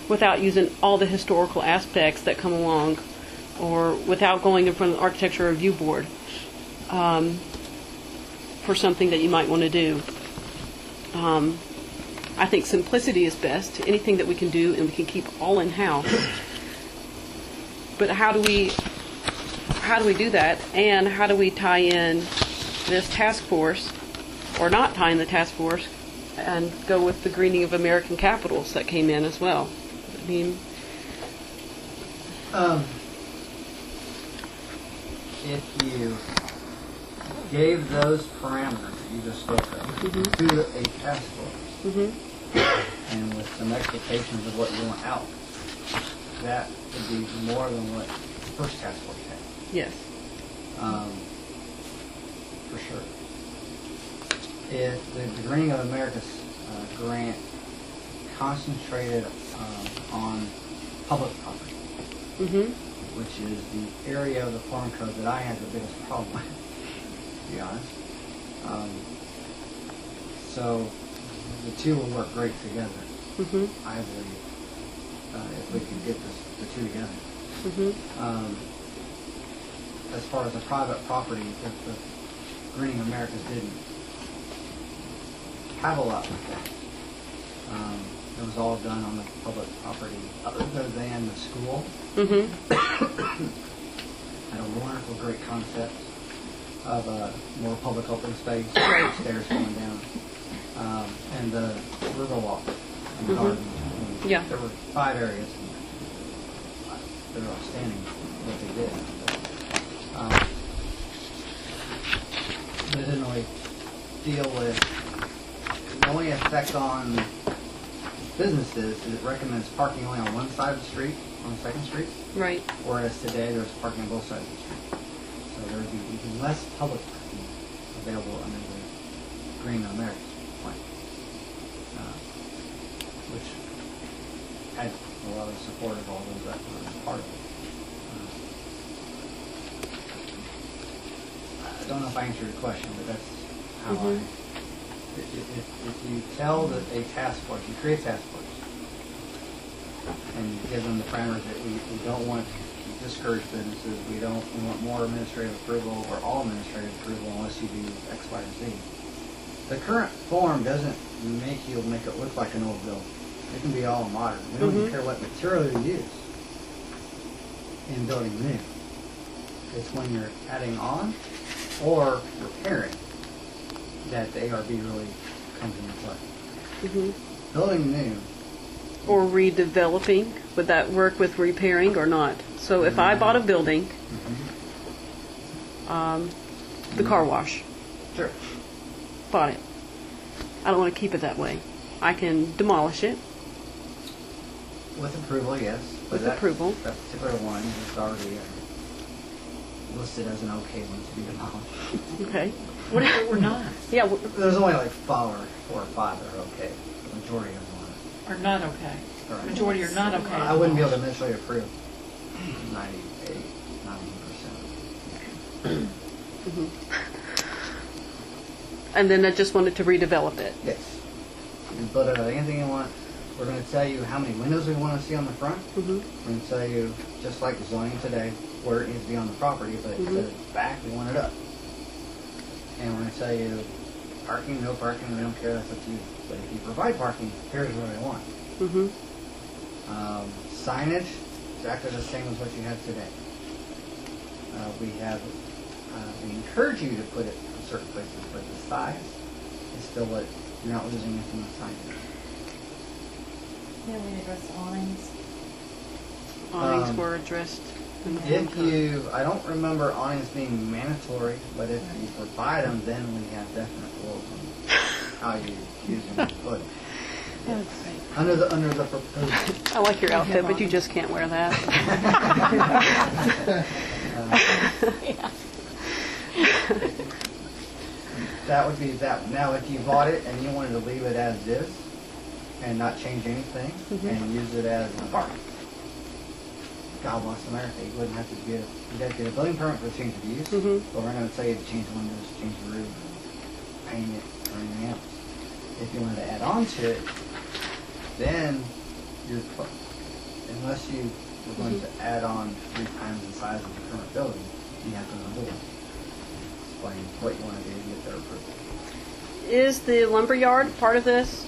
without using all the historical aspects that come along, or without going in front of the Architecture Review Board for something that you might want to do? I think simplicity is best. Anything that we can do and we can keep all in-house. But how do we do that, and how do we tie in this task force, or not tie in the task force, and go with the greening of American capitals that came in as well? I mean, if you gave those parameters that you just spoke of to a task force, and with some expectations of what you want out, that would be more than what the first task force had. yes. For sure. If the Greening of America's grant concentrated on public property, which is the area of the farm code that I have the biggest problem with, to be honest. So the two will work great together, I believe, if we can get the two together. As far as the private property, if the Greening Americas didn't have a lot like that. It was all done on the public property, other than the school. Had a wonderful, great concept of a more public open space, stairs going down, and the river walk and the garden. Yeah. There were 5 areas. They were outstanding what they did. But it didn't really deal with the only effect on businesses is it recommends parking only on one side of the street, on 2nd Street. Right. Whereas today there's parking on both sides of the street. So there would be even less public parking available under the Green America's plan, which had a lot of support of all those that were part of it. I don't know if I answered your question, but that's how I... If you tell that a task force, you create a task force, and you give them the parameters that we don't want to discourage businesses, we want more administrative approval or all administrative approval unless you do X, Y, and Z. The current form doesn't make it look like an old building. It can be all modern. We don't even care what material you use in building new. It's when you're adding on or repairing that the ARB really comes into play. Building new. Or redeveloping, would that work with repairing or not? So if I bought a building, the car wash. Sure. Bought it. I don't want to keep it that way. I can demolish it. With approval, yes. With approval. That particular one is already listed as an okay one to be demolished. Okay. What if it were not? Yeah. There's only like 4 or 5 that are okay. The majority of them Are not okay. Correct. Majority are not okay. I wouldn't be able to administratively approve 98, 90%. And then I just wanted to redevelop it. Yes. You can put anything you want. We're going to tell you how many windows we want to see on the front. We're going to tell you, just like zoning today, where it needs to be on the property, but instead of back, we want it up. And we're going to tell you, parking, no parking, we don't care, that's up to you. But if you provide parking, here's what I want. Signage, exactly the same as what you have today. We encourage you to put it in certain places, but the size is still what you're not losing it from the signage. Yeah, we address awnings. Awnings were addressed in the If you, I don't remember awnings being mandatory, but if you provide them, then we have definite rules on how you use them and put them. Under the proposal. I like your outfit, but you just can't wear that. That would be that. Now, if you bought it and you wanted to leave it as is and not change anything and use it as a park, God bless America, you wouldn't have to get you'd have to get a building permit for the change of use. But we're going to tell you to change the windows, change the roof, paint it, or anything else. If you wanted to add on to it, then you're unless you were going to add on 3 times the size of the current building, you have to know the board. Explain what you want to do to get their approval. Is the lumberyard part of this?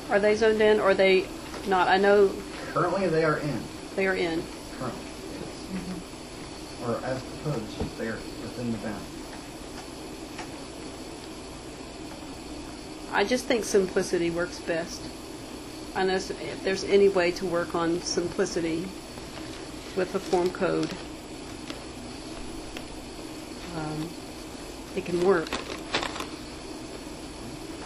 Are they zoned in or are they not? I know Currently, they are in. they are in. Currently, yes. Or as proposed, they are within the bounds. I just think simplicity works best. I know if there's any way to work on simplicity with the form code, it can work.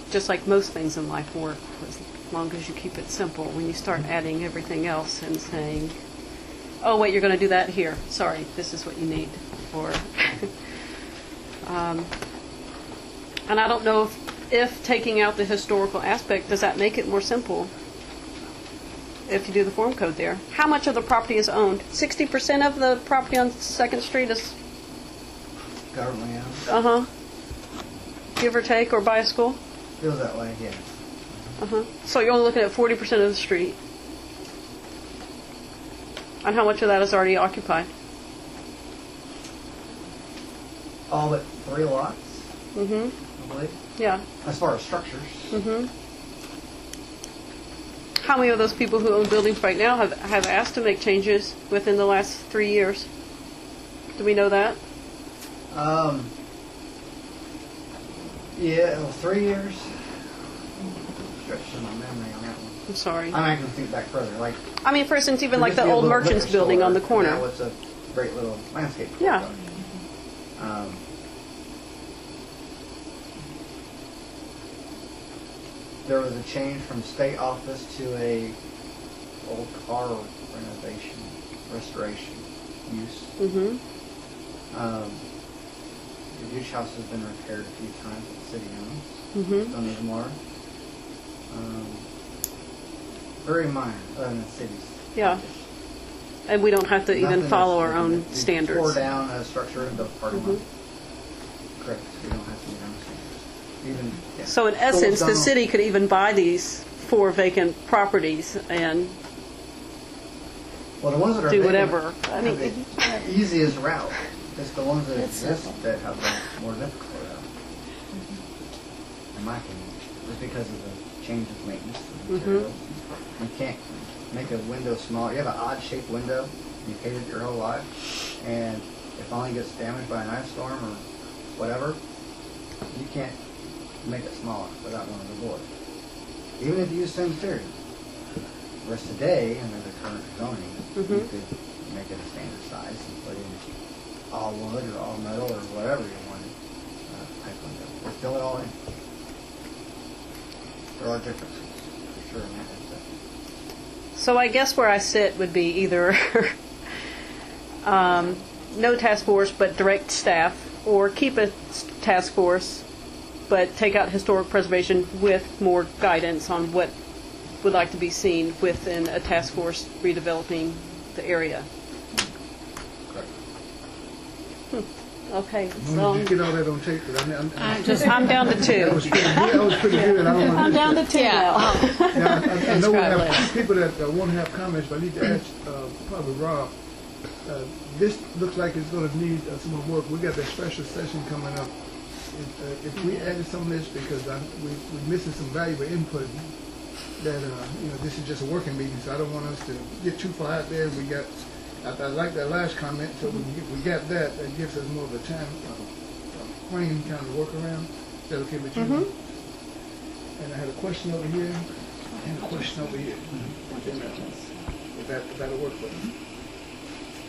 Just like most things in life work, as long as you keep it simple. When you start adding everything else and saying, oh, wait, you're going to do that here. Sorry, this is what you need. Or, and I don't know if taking out the historical aspect, does that make it more simple? If you do the form code there. How much of the property is owned? 60% of the property on 2nd Street is... Government owned. Give or take, or by a school? Feels that way, yeah. So you're only looking at 40% of the street. And how much of that is already occupied? All but 3 lots, I believe. Yeah. As far as structures. How many of those people who own buildings right now have asked to make changes within the last 3 years? Do we know that? Yeah, well, 3 years. Stretching my memory on that one. I'm sorry. I'm not going to think back further. Like, I mean, for instance, even there like used to the be a old little Merchants liquor building store, on the and corner. Now it's a great little landscape. Yeah. There was a change from state office to a old car renovation, restoration use. The beach house has been repaired a few times that the city owns. Don't need more. Very minor, other than the city's. Yeah. And we don't have to even Nothing follow else. our own We standards. tore down a structure and built part of it. Correct. We don't have to meet our own standards. Even, yeah. So in Schools essence, the don't- city could even buy these 4 vacant properties and Well, the ones that are do vacant whatever. I have mean, the easiest route. It's the ones that exist that have the more difficult route. In my opinion, just because of the change of maintenance of materials. You can't make a window small. You have an odd shaped window. You've hated it your whole life, and if only gets damaged by an ice storm or whatever, you can't make it smaller without one of the board. Even if you use the same material. Whereas today, under the current zoning, you could make it a standard size and put in all wood or all metal or whatever you wanted type window. Or fill it all in. There are differences, for sure, in that aspect. so I guess where I sit would be either no task force but direct staff, or keep a task force but take out historic preservation with more guidance on what would like to be seen within a task force redeveloping the area. Correct. Okay, As long as you get all that on tape, but I'm down to two. That was pretty good. That was pretty good. I don't want to I'm miss down that. to two now. Yeah, I know we have people that want to have comments, but I need to ask probably Rob. This looks like it's going to need some more work. We got that special session coming up. If we added some of this, because we're missing some valuable input, that this is just a working meeting, so I don't want us to get too far out there. I like that last comment, so if we got that gives us more of a time frame kind of work around. Is that okay with you? And I had a question over here, and a question over here. If that'll work for you.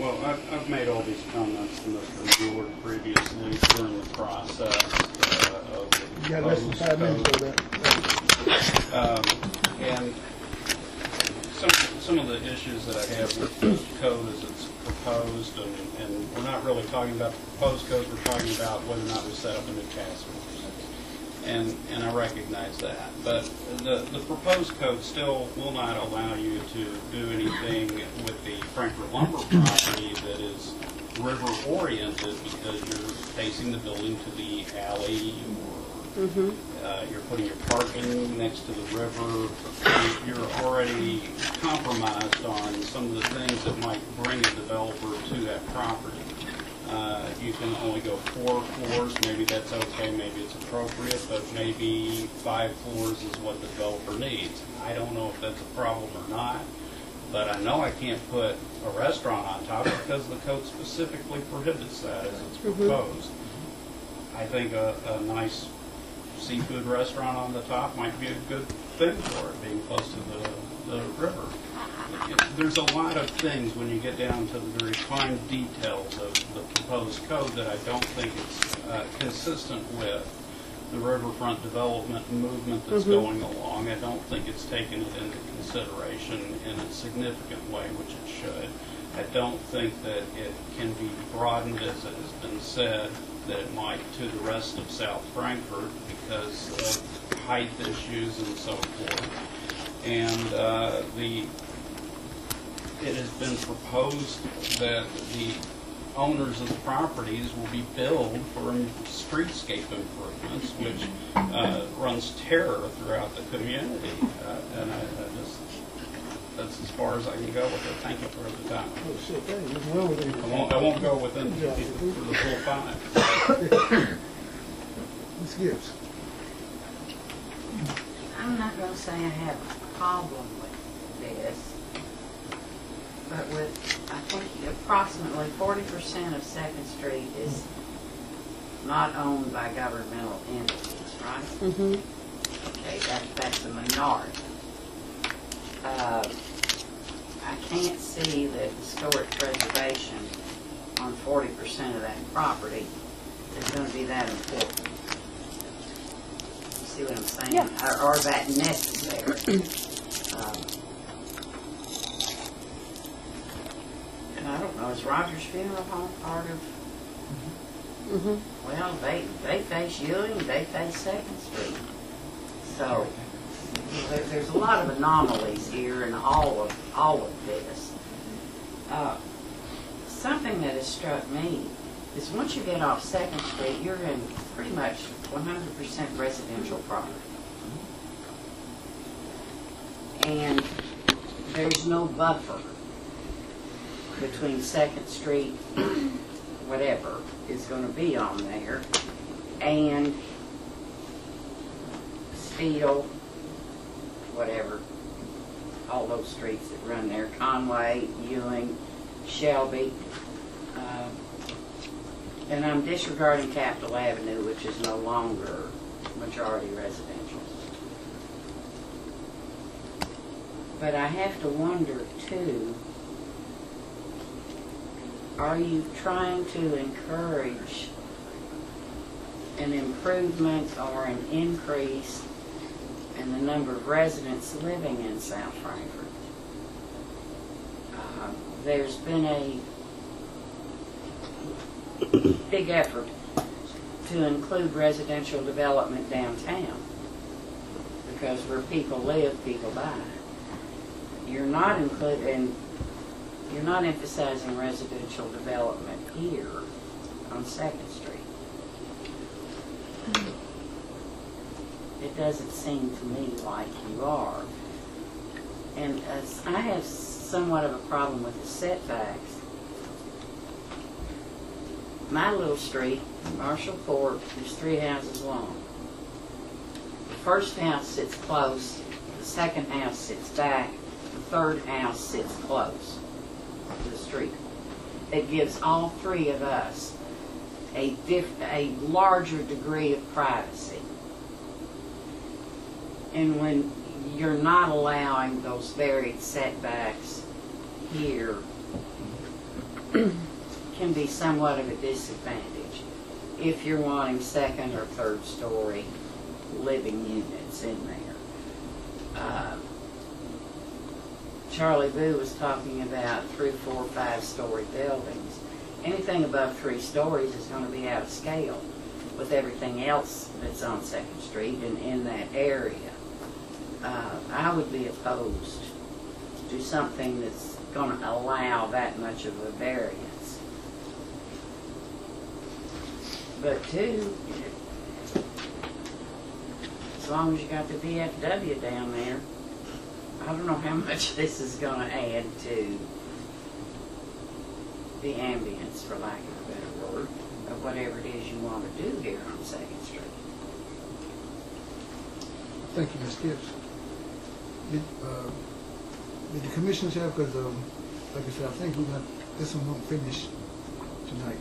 Well, I've made all these comments to Mr. George previously during the process of the You got less than 5 minutes for that. And some of the issues that I have with the code as it's proposed, and we're not really talking about the proposed code, we're talking about whether or not we set up a new task force. And I recognize that. But the proposed code still will not allow you to do anything with the Frankfort lumber property that is river-oriented because you're facing the building to the alley or you're putting your parking next to the river. You're already compromised on some of the things that might bring a developer to that property. You can only go 4 floors. Maybe that's okay, maybe it's appropriate, but maybe 5 floors is what the developer needs. I don't know if that's a problem or not, but I know I can't put a restaurant on top because the code specifically prohibits that as it's proposed. I think a nice seafood restaurant on the top might be a good thing for it, being close to the river. There's a lot of things when you get down to the very fine details of the proposed code that I don't think it's consistent with the riverfront development movement that's going along. I don't think it's taken it into consideration in a significant way, which it should. I don't think that it can be broadened, as it has been said, that it might to the rest of South Frankfort because of height issues and so forth. And it has been proposed that the owners of the properties will be billed for streetscape improvements, which runs terror throughout the community. And that's as far as I can go with it. Thank you for the time. Oh, shit, hey, I won't go within for the full 5. Ms. Gibbs. I'm not going to say I have a problem with this, but with, I think, approximately 40% of 2nd Street is not owned by governmental entities, right? Okay, that's a minority. I can't see that historic preservation on 40% of that property is going to be that important. You see what I'm saying? Yeah. Or that necessary. And I don't know, is Rogers Funeral Home part of? Well, they face Ewing, they face 2nd Street. So there's a lot of anomalies here in all of this. Something that has struck me is once you get off 2nd Street, you're in pretty much 100% residential property. And there's no buffer between 2nd Street, whatever is going to be on there, and Steele, whatever, all those streets that run there, Conway, Ewing, Shelby, and I'm disregarding Capitol Avenue, which is no longer majority residential. But I have to wonder, too, are you trying to encourage an improvement or an increase in the number of residents living in South Frankfort? There's been a big effort to include residential development downtown because where people live, people buy. You're not emphasizing residential development here on Second Street. It doesn't seem to me like you are. And I have somewhat of a problem with the setbacks. My little street, Marshall Court, is 3 houses long. The first house sits close, the second house sits back, the third house sits close to the street. It gives all 3 of us a larger degree of privacy. And when you're not allowing those varied setbacks here, can be somewhat of a disadvantage if you're wanting second or third story living units in there. Charlie Boo was talking about 3, 4, 5-story buildings. Anything above 3 stories is going to be out of scale with everything else that's on Second Street and in that area. I would be opposed to something that's going to allow that much of a variance. But 2, as long as you got the VFW down there, I don't know how much this is going to add to the ambience, for lack of a better word, of whatever it is you want to do here on Second Street. Thank you, Ms. Gibbs. Did the commissioners have, because like I said, I think this one won't finish tonight.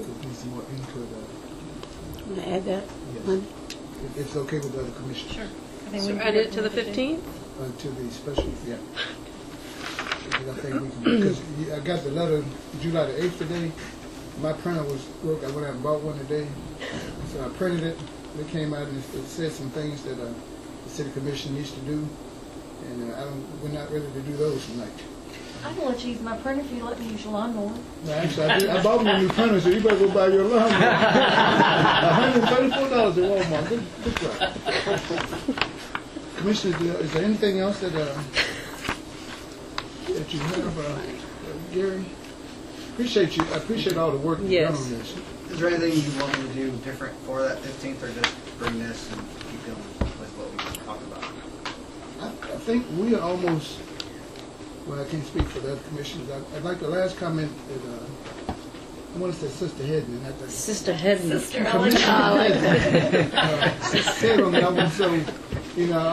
It needs some more input. Want to add that? Yes. It's okay with the other commissioners. Sure. So add it to the 15th? To the special, yeah. Because I think we can, because I got the letter July the 8th today. My printer was broke. I went out and bought one today. So I printed it. It came out and it said some things that the city commission needs to do. And we're not ready to do those tonight. I can let you use my printer if you let me use your lawnmower. No, actually, I bought me a new printer, so you better go buy your lawnmower. $134 at Walmart. Good try. Commissioners, is there anything else that you have, Gary? I appreciate all the work you've done on this. Is there anything you want me to do different for that 15th, or just bring this and keep going with what we talked about? I think we are almost, well, I can't speak for the other commissioners. I'd like the last comment that, I want to say Sister Hedman. Sister Hedman. Sister, I like that. Said on that one, so, I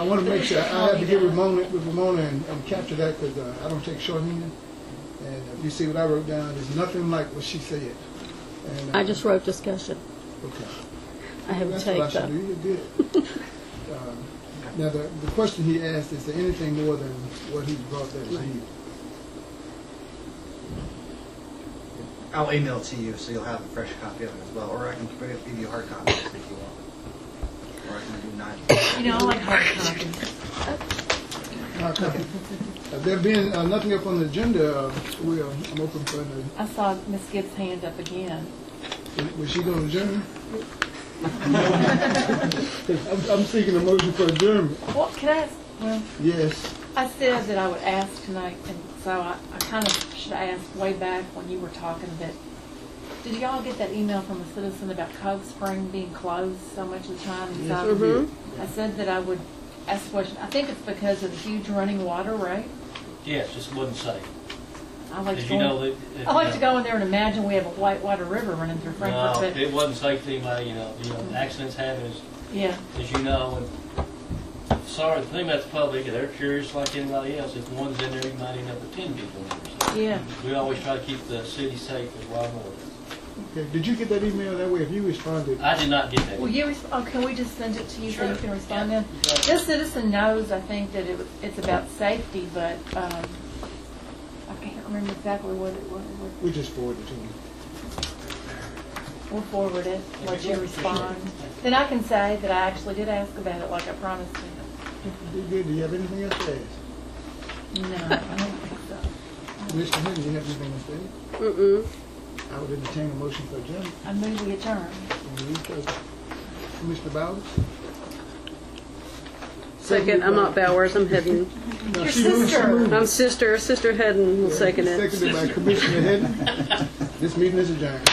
want to make sure, I have to get with Ramona and capture that, because I don't take shorthand. And if you see what I wrote down, there's nothing like what she said. And, I just wrote discussion. Okay. I haven't That's what I should taken do. You did. Now, the question he asked, is there anything more than what he brought there? I'll email it to you so you'll have a fresh copy of it as well, or I can give you a hard copy if you want. Or I can do 9. I like hard copies. There being nothing up on the agenda, I'm open for I saw Miss Gibbs' hand up again. Was she going to adjourn? I'm seeking a motion for adjournment. Well, can I ask? Well, yes. I said that I would ask tonight, and so I kind of should have asked way back when you were talking that. Did y'all get that email from a citizen about Cove Spring being closed so much of the time? And so I said that I would ask a question. I think it's because of the huge running water, right? Yes, just wasn't safe. I like Did to you go. know that? I like to go in there and imagine we have a whitewater river running through Frankfort. No, But it wasn't safe to anybody. Accidents happen, yeah. as you know. And sorry, the thing about the public, they're curious like anybody else. If one's in there, you might end up with 10 people in there. So Yeah. we always try to keep the city safe as well. Okay. Did you get that email that way? If you responded, I did not get that. Will you? Can we just send it to you so you can respond then? Yeah. This citizen knows, I think, that it's about safety, but I can't remember exactly what it was. we just forwarded it to you. We'll forward it, let you respond. Then I can say that I actually did ask about it like I promised to. Do you have anything else to ask? No, I don't think so. Mr. Henry, do you have anything else to add? Mm-mm. I would entertain a motion for adjournment. I move we adjourn. Commissioner Bowers? Second, I'm not Bowers, I'm Hedden. No, Your she moved, sister. I'm Sister Hedden will second it. Seconded by Commissioner Hedden. This meeting is adjourned.